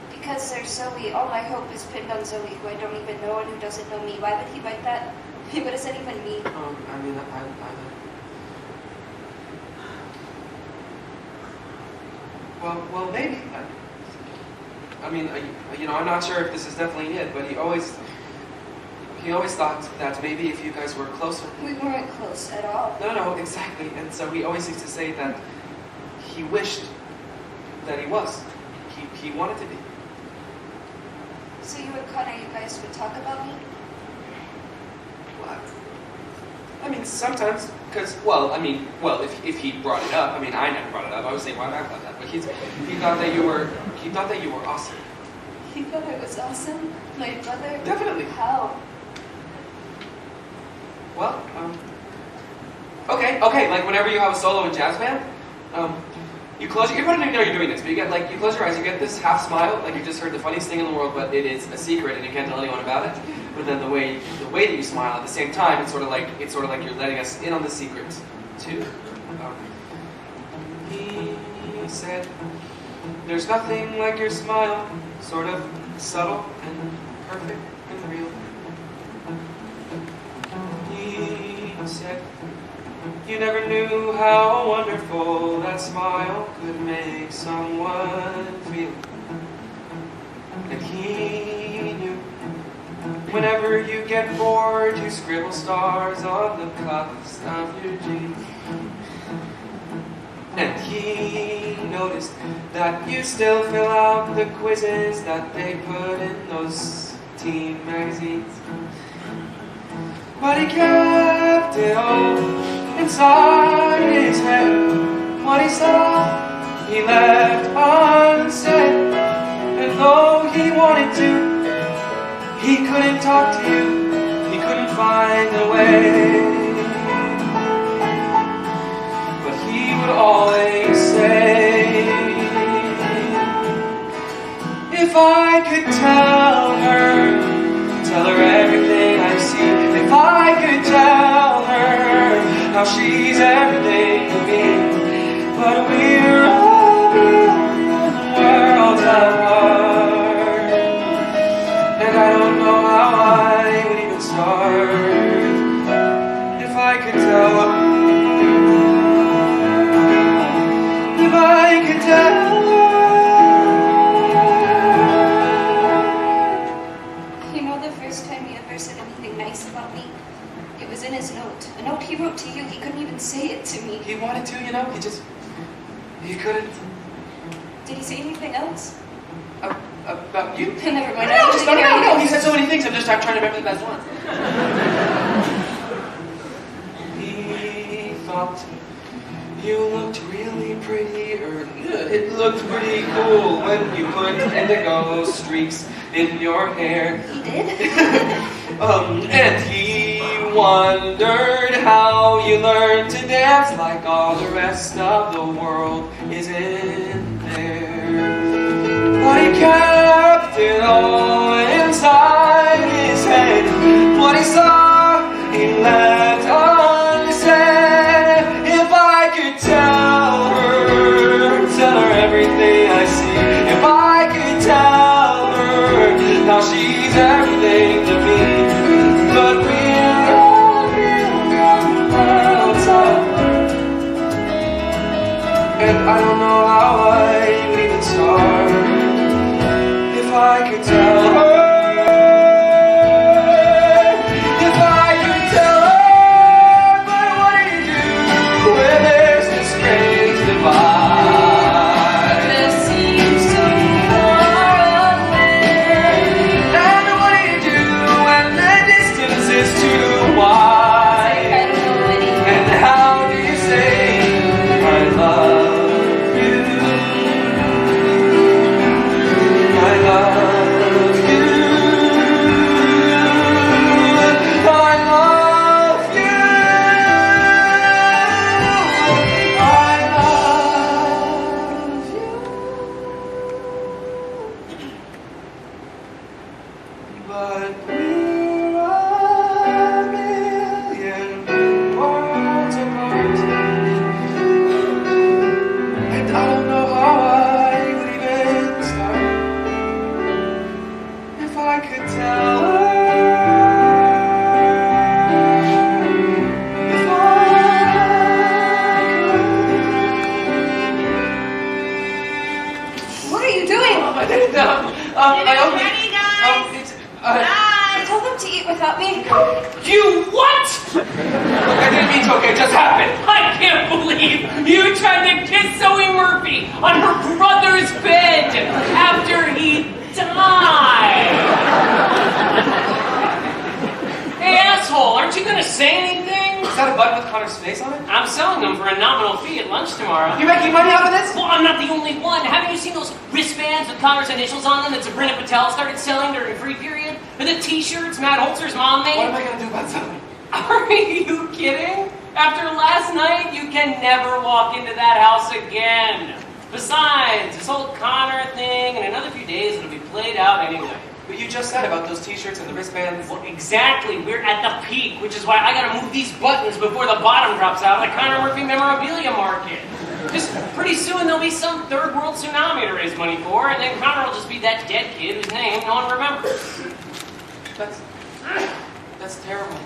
Speaker 3: Because there's Zoe. All my hope is pinned on Zoe, who I don't even know and who doesn't know me. Why would he write that? He would have said even me.
Speaker 2: I mean, Well, maybe. I'm not sure if this is definitely it, but he always thought that maybe if you guys were closer.
Speaker 3: We weren't close at all.
Speaker 2: No, exactly. And so he always used to say that he wished that he was. He wanted to be.
Speaker 3: So you and Connor, you guys would talk about me?
Speaker 2: What? I mean, sometimes, because, well, if he brought it up, I mean, I never brought it up. I was saying, why not about that? But he thought that you were awesome.
Speaker 3: He thought I was awesome? My brother?
Speaker 2: Definitely.
Speaker 3: How?
Speaker 2: Well, okay, like whenever you have a solo in jazz band, you close your, you don't even know you're doing this, but you close your eyes, you get this half smile, like you just heard the funniest thing in the world, but it is a secret and you can't tell anyone about it. But then the way that you smile at the same time, it's sort of like you're letting us in on the secret too. He said, "There's nothing like your smile, sort of subtle and perfect and real." He said, "You never knew how wonderful that smile could make someone feel." And he knew whenever you get bored, you scribble stars on the cuffs of your jeans. And he noticed that you still fill out the quizzes that they put in those teen magazines. But he kept it all inside his head. What he saw, he left unsaid. And though he wanted to, he couldn't talk to you. He couldn't find a way. But he would always say, "If I could tell her everything I see. If I could tell her how she's everything to me. But we're a million worlds apart, and I don't know how I would even start. If I could tell her, if I could tell her."
Speaker 3: About me. It was in his note. A note he wrote to you. He couldn't even say it to me.
Speaker 2: He wanted to, you know, he couldn't.
Speaker 3: Did he say anything else?
Speaker 2: About you?
Speaker 3: Never mind.
Speaker 2: No, he said so many things. I'm trying to remember the best ones. He thought you looked really pretty, or it looked pretty cool when you put indigo streaks in your hair.
Speaker 3: He did?
Speaker 2: And he wondered how you learned to dance like all the rest of the world is in there. But he kept it all inside his head. What he saw, he left unsaid. If I could tell her everything I see. If I could tell her how she's everything to me. But we're all million worlds apart, and I don't know how I would even start. If I could tell her, if I could tell her, but what do you do when there's this strange divide?
Speaker 3: This seems so far away.
Speaker 2: And what do you do when the distance is too wide?
Speaker 3: I don't know anything.
Speaker 2: And how do you say I love you? I love you. I love you. I love you. But we're a million worlds apart, and I don't know how I would even start. If I could tell her, if I
Speaker 3: What are you doing?
Speaker 2: could. I didn't know.
Speaker 7: Ready, guys? Guys!
Speaker 3: Tell them to eat without me.
Speaker 6: You what?
Speaker 2: I didn't mean to. Okay, it just happened.
Speaker 6: I can't believe you tried to kiss Zoe Murphy on her brother's bed after he died. Hey, asshole, aren't you gonna say anything?
Speaker 2: Is that button with Connor's face on it?
Speaker 6: I'm selling them for a nominal fee at lunch tomorrow.
Speaker 2: You making money off of this?
Speaker 6: Well, I'm not the only one. Haven't you seen those wristbands with Connor's initials on them that Sabrina Patel started selling during free period? And the t-shirts Matt Holzer's mom made?
Speaker 2: What am I going to do about something?
Speaker 6: Are you kidding? After last night, you can never walk into that house again. Besides, this whole Connor thing, in another few days, it'll be played out anyway.
Speaker 2: But you just said about those t-shirts and the wristbands.
Speaker 6: Well, exactly. We're at the peak, which is why I gotta move these buttons before the bottom drops out of the Connor Murphy memorabilia market. Just pretty soon there'll be some third world tsunami to raise money for, and then Connor will just be that dead kid whose name no one remembers.
Speaker 2: That's terrible.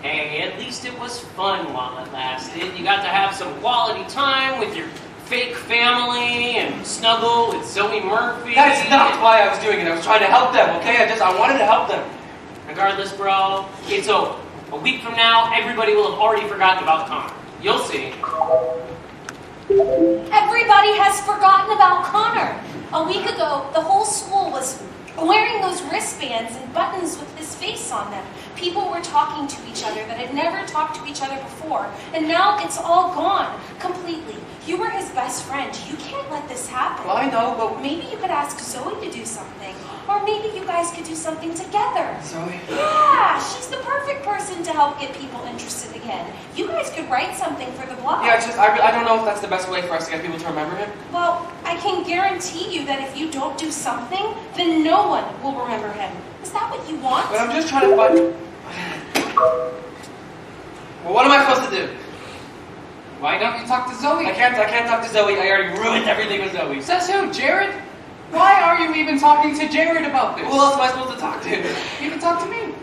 Speaker 6: Hey, at least it was fun while it lasted. You got to have some quality time with your fake family and snuggle with Zoe Murphy.
Speaker 2: That is not why I was doing it. I was trying to help them, okay? I wanted to help them.
Speaker 6: Regardless, bro, it's over. A week from now, everybody will have already forgotten about Connor. You'll see.
Speaker 3: Everybody has forgotten about Connor. A week ago, the whole school was wearing those wristbands and buttons with his face on them. People were talking to each other that had never talked to each other before. And now it's all gone, completely. You were his best friend. You can't let this happen.
Speaker 2: Well, I know, but...
Speaker 3: Maybe you could ask Zoe to do something. Or maybe you guys could do something together.
Speaker 2: Zoe?
Speaker 3: Yeah, she's the perfect person to help get people interested again. You guys could write something for the blog.
Speaker 2: Yeah, I don't know if that's the best way for us to get people to remember him.
Speaker 3: Well, I can guarantee you that if you don't do something, then no one will remember him. Is that what you want?
Speaker 2: But I'm just trying to find... Well, what am I supposed to do?
Speaker 5: Why don't you talk to Zoe?
Speaker 2: I can't talk to Zoe. I already ruined everything with Zoe.
Speaker 5: Says who, Jared? Why are you even talking to Jared about this?
Speaker 2: Who else am I supposed to talk to?
Speaker 5: You can talk to me.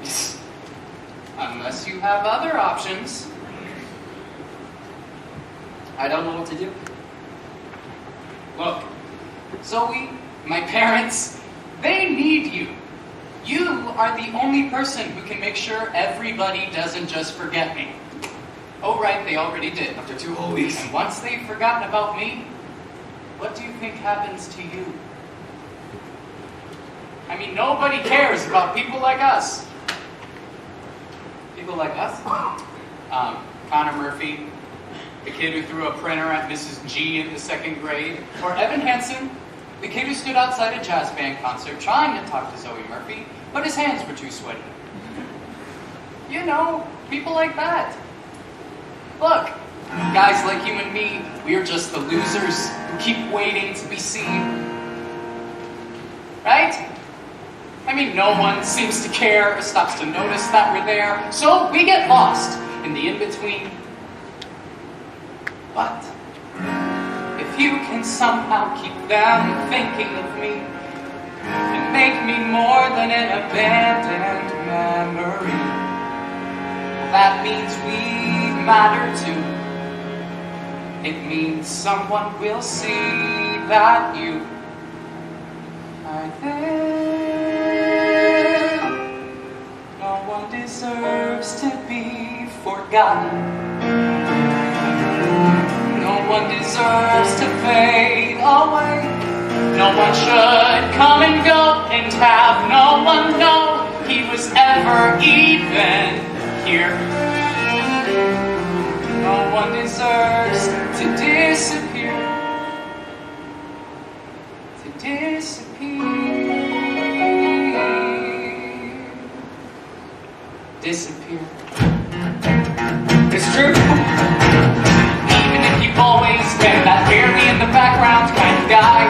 Speaker 5: Unless you have other options.
Speaker 2: I don't know what to do.
Speaker 5: Look, Zoe, my parents, they need you. You are the only person who can make sure everybody doesn't just forget me. Oh, right, they already did.
Speaker 2: After 2 whole weeks.
Speaker 5: And once they've forgotten about me, what do you think happens to you? I mean, nobody cares about people like us.
Speaker 2: People like us?
Speaker 5: Connor Murphy, the kid who threw a printer at Mrs. G in the 2nd grade, or Evan Hansen, the kid who stood outside a jazz band concert trying to talk to Zoe Murphy, but his hands were too sweaty. You know, people like that. Look, guys like you and me, we are just the losers who keep waiting to be seen. Right? I mean, no one seems to care or stops to notice that we're there, so we get lost in the in-between. But if you can somehow keep them thinking of me and make me more than an abandoned memory, that means we matter too. It means someone will see that you are there. No one deserves to be forgotten. No one deserves to fade away. No one should come and go and have no one know he was ever even here. No one deserves to disappear. To disappear.
Speaker 2: It's true.
Speaker 5: Even if you've always been that barely in the background kind of guy,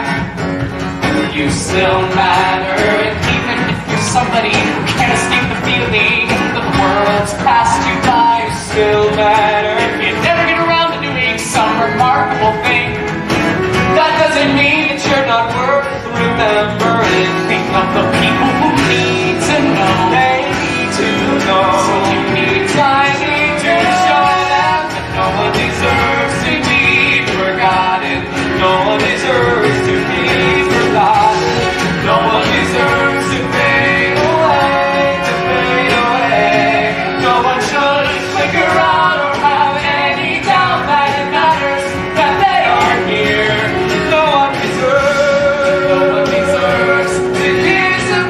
Speaker 5: you still matter. And even if you're somebody who can't escape the feeling the world's passed you by, you still matter. If you never get around to doing some remarkable thing, that doesn't mean that you're not worth remembering. Think of the people who need to know. They need to know. So you need time to show them that no one deserves to be forgotten. No one deserves to be forgotten. No one deserves to fade away, to fade away. No one should flicker out or have any doubt that it matters that they are here. No one deserves to disappear.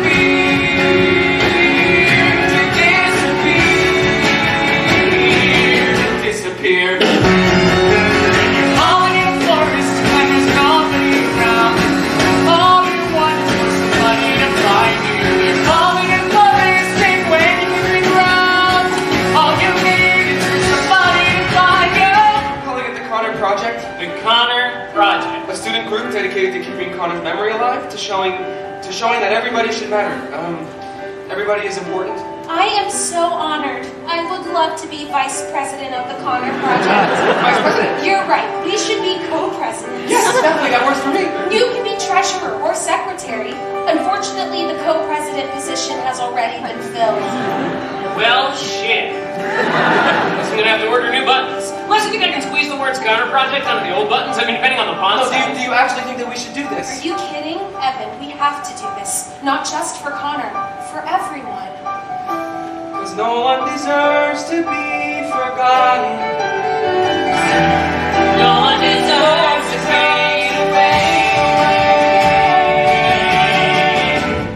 Speaker 2: showing that everybody should matter. Everybody is important.
Speaker 3: I am so honored. I would love to be vice president of the Connor Project.
Speaker 2: Vice President.
Speaker 3: You're right. We should be co-presidents.
Speaker 2: Yes, definitely. That works for me.
Speaker 3: You can be treasurer or secretary. Unfortunately, the co-president position has already been filled.
Speaker 6: Well, shit. Guess I'm gonna have to order new buttons. Unless you think I can squeeze the words Connor Project onto the old buttons. I mean, depending on the font
Speaker 2: No,
Speaker 6: size.
Speaker 2: do you actually think that we should do
Speaker 3: Are
Speaker 2: this?
Speaker 3: you kidding? Evan, we have to do this. Not just for Connor, for everyone.
Speaker 2: Because no one deserves to be forgotten.
Speaker 6: No one deserves to fade away.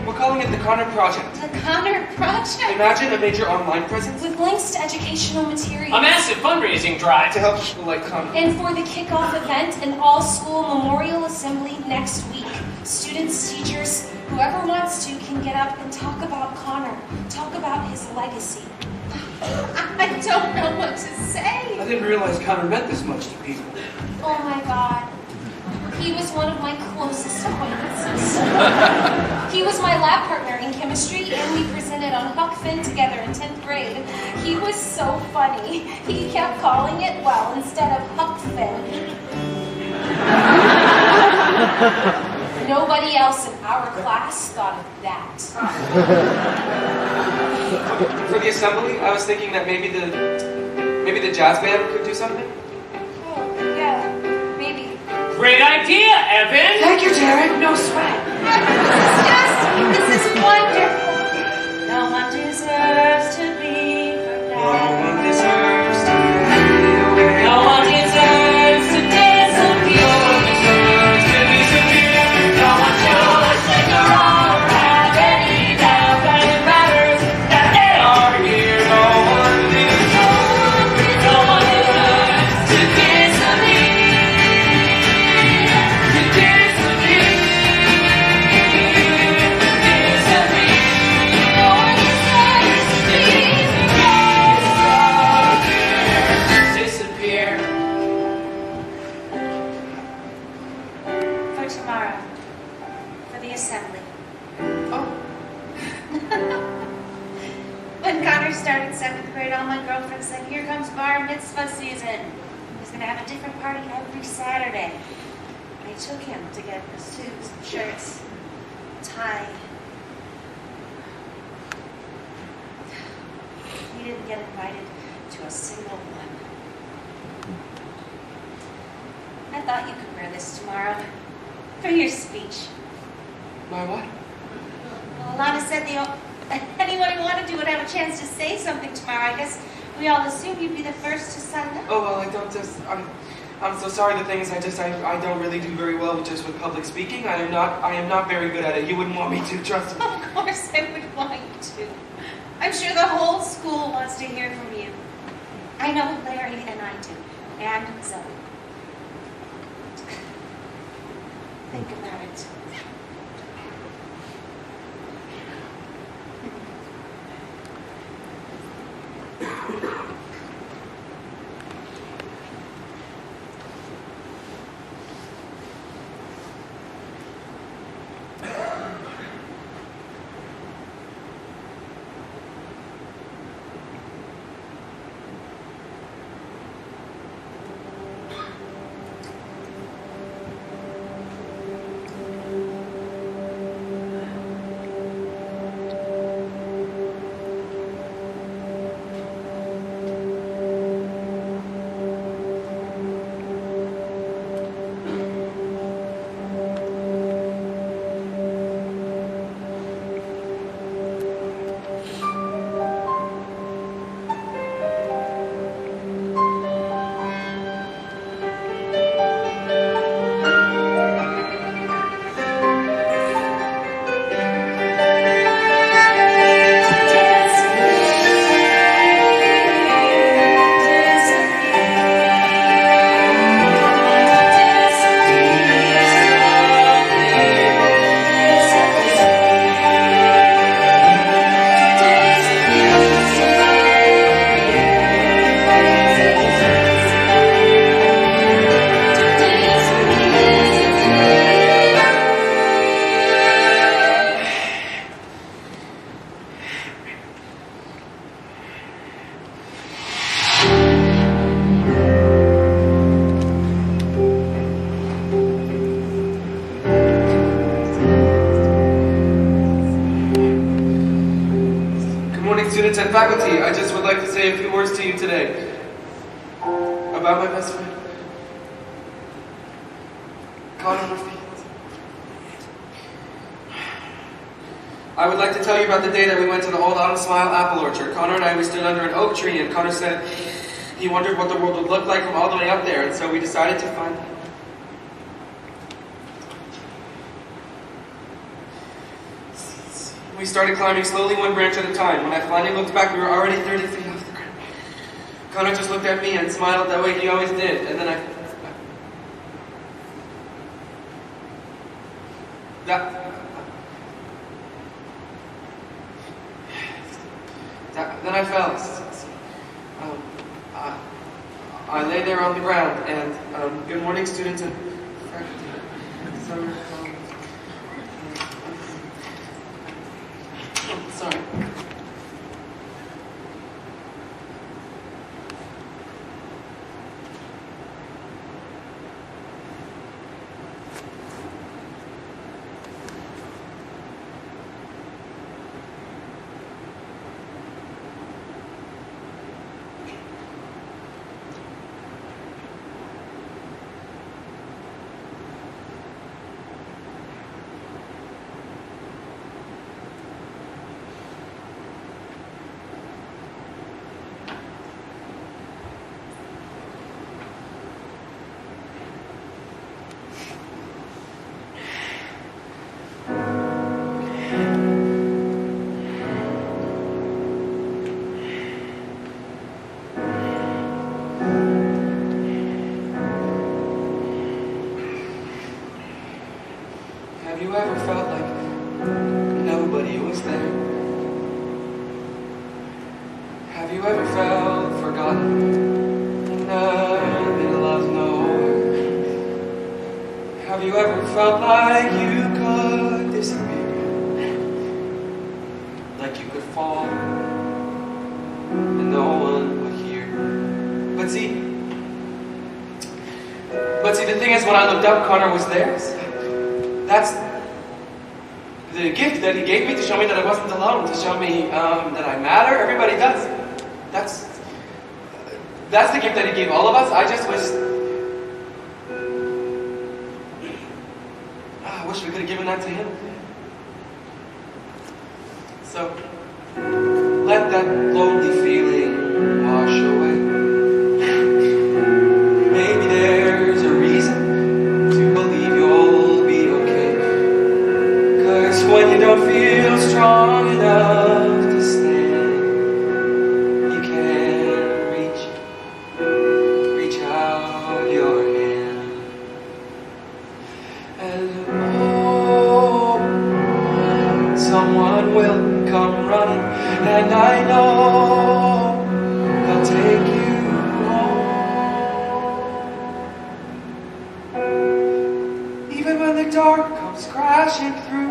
Speaker 2: We're calling it the Connor Project.
Speaker 3: The Connor Project?
Speaker 2: Imagine a major online presence
Speaker 3: With links to educational materials.
Speaker 6: A massive fundraising drive.
Speaker 2: to help people like Connor.
Speaker 3: And for the kickoff event and all-school memorial assembly next week, students, teachers, whoever wants to can get up and talk about Connor, talk about his legacy. I don't know what to say.
Speaker 5: I didn't realize Connor meant this much to people.
Speaker 3: Oh my God. He was one of my closest acquaintances. He was my lab partner in chemistry, and we presented on Huck Finn together in 10th grade. He was so funny. He kept calling it, well, instead of Huck Finn. Nobody else in our class thought of that.
Speaker 2: For the assembly, I was thinking that maybe the jazz band could do something.
Speaker 3: Oh, yeah, maybe.
Speaker 6: Great idea, Evan.
Speaker 2: Thank you, Jared. No sweat.
Speaker 3: This is wonderful.
Speaker 7: No one deserves to be
Speaker 2: No
Speaker 7: forgotten.
Speaker 2: one deserves to fade away.
Speaker 6: No one deserves to disappear.
Speaker 7: No one should stick around or have any doubt that it matters that they are here.
Speaker 6: No one deserves
Speaker 7: To disappear. To disappear. No one deserves to be forgotten.
Speaker 6: disappear.
Speaker 7: For tomorrow, for the assembly.
Speaker 2: Oh,
Speaker 7: When Connor started 7th grade, all my girlfriends said, "Here comes bar mitzvah season. He's gonna have a different party every Saturday." I took him to get the suits, shirts, tie. He didn't get invited to a single one. I thought you could wear this tomorrow for your speech.
Speaker 2: my what?
Speaker 7: Well, Alana said anyone who wanted to would have a chance to say something tomorrow. I guess we all assumed you'd be the first to sign up.
Speaker 2: Oh, well, I'm so sorry. The thing is, I don't really do very well just with public speaking. I am not very good at it. You wouldn't want me to, trust me.
Speaker 7: Of course I would want you to. I'm sure the whole school wants to hear from you. I know Larry and I do. And Zoe. Think about it.
Speaker 2: students and faculty, I just would like to say a few words to you today about my best friend, Connor Murphy. I would like to tell you about the day that we went to the old Autumn Smile apple orchard. Connor and I, we stood under an oak tree, and Connor said he wondered what the world would look like from all the way up there, and so we decided to find out. We started climbing slowly, one branch at a time. When I finally looked back, we were already 30 feet off the ground. Connor just looked at me and smiled the way he always did, and then then I fell. I lay there on the ground, and good morning, students and faculty. Sorry. Have you ever felt like nobody was there? Have you ever felt forgotten in the middle of nowhere? Have you ever felt like you could disappear? Like you could fall and no one would hear? But see, the thing is, when I looked up, Connor was there. That's the gift that he gave me, to show me that I wasn't alone, to show me that I matter. Everybody does. That's the gift that he gave all of us. I just wish we could have given that to him. So let that lonely feeling wash away. Maybe there's a reason to believe you'll be okay. 'Cause when you don't feel strong enough to stand, you can reach out your hand. And someone will come running, and I know they'll take you home. Even when the dark comes crashing through,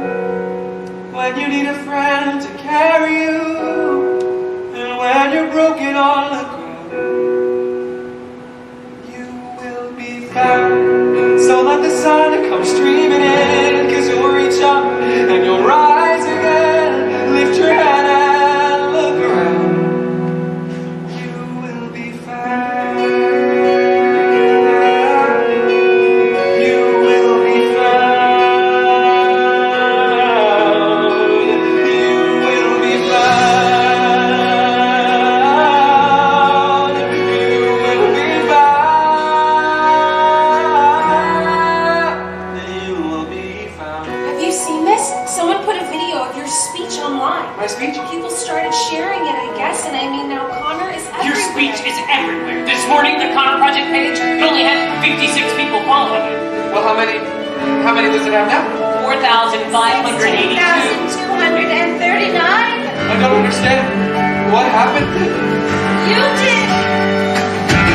Speaker 2: when you need a friend to carry you, and when you're broken on the ground, you will be found. So let the sun come streaming in, 'cause you'll reach up and you'll rise again. Lift your head and look around. You will be found. You will be found. You will be found. You will be found. You will be found.
Speaker 3: Have you seen this? Someone put a video of your speech online.
Speaker 2: My speech?
Speaker 3: People started sharing it, I guess, and I mean, now Connor is everywhere.
Speaker 6: Your speech is everywhere. This morning, the Connor Project page, it only had 56 people following it.
Speaker 2: Well, how many does it have now?
Speaker 6: 4,582.
Speaker 3: 16,239?
Speaker 2: I don't understand. What happened?
Speaker 3: You did!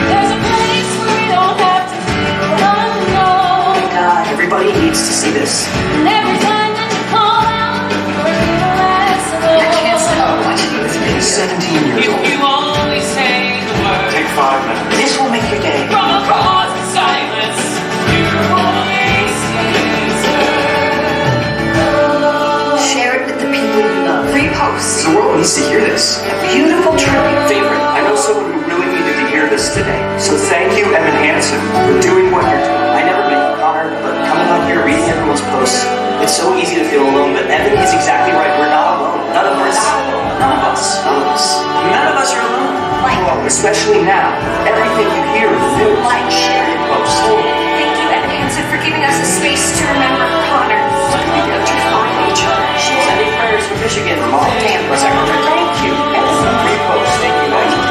Speaker 3: There's a place where we don't have to feel alone.
Speaker 8: God, everybody needs to see this.
Speaker 3: And every time that you call out, you're a little less alone.
Speaker 8: I can't stop watching this video. 17 years
Speaker 6: If
Speaker 8: old.
Speaker 6: you only say the word,
Speaker 5: Take 5 minutes.
Speaker 8: This will make your day.
Speaker 6: from across the silence, your voice is heard.
Speaker 8: Share it with the people you love. Repost.
Speaker 5: The world needs to hear this.
Speaker 8: Every feel alone, but Evan is exactly right. We're not alone. None of us. None of us. None of us. None of us are alone. Well, especially now. Everything you hear is new.
Speaker 3: Like, share,
Speaker 8: and post.
Speaker 3: thank you, Ed Hansen, for giving us a space to remember Connor.
Speaker 8: We have to find each other. Sending prayers from Michigan, Mom, Tampa, Secretary. Thank you. And repost. Thank you, guys.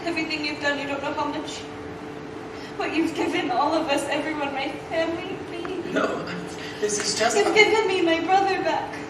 Speaker 7: Everything you've done, you don't know how much. What you've given all of us, everyone, my family, me.
Speaker 9: No, this is just...
Speaker 7: You've given me my brother back.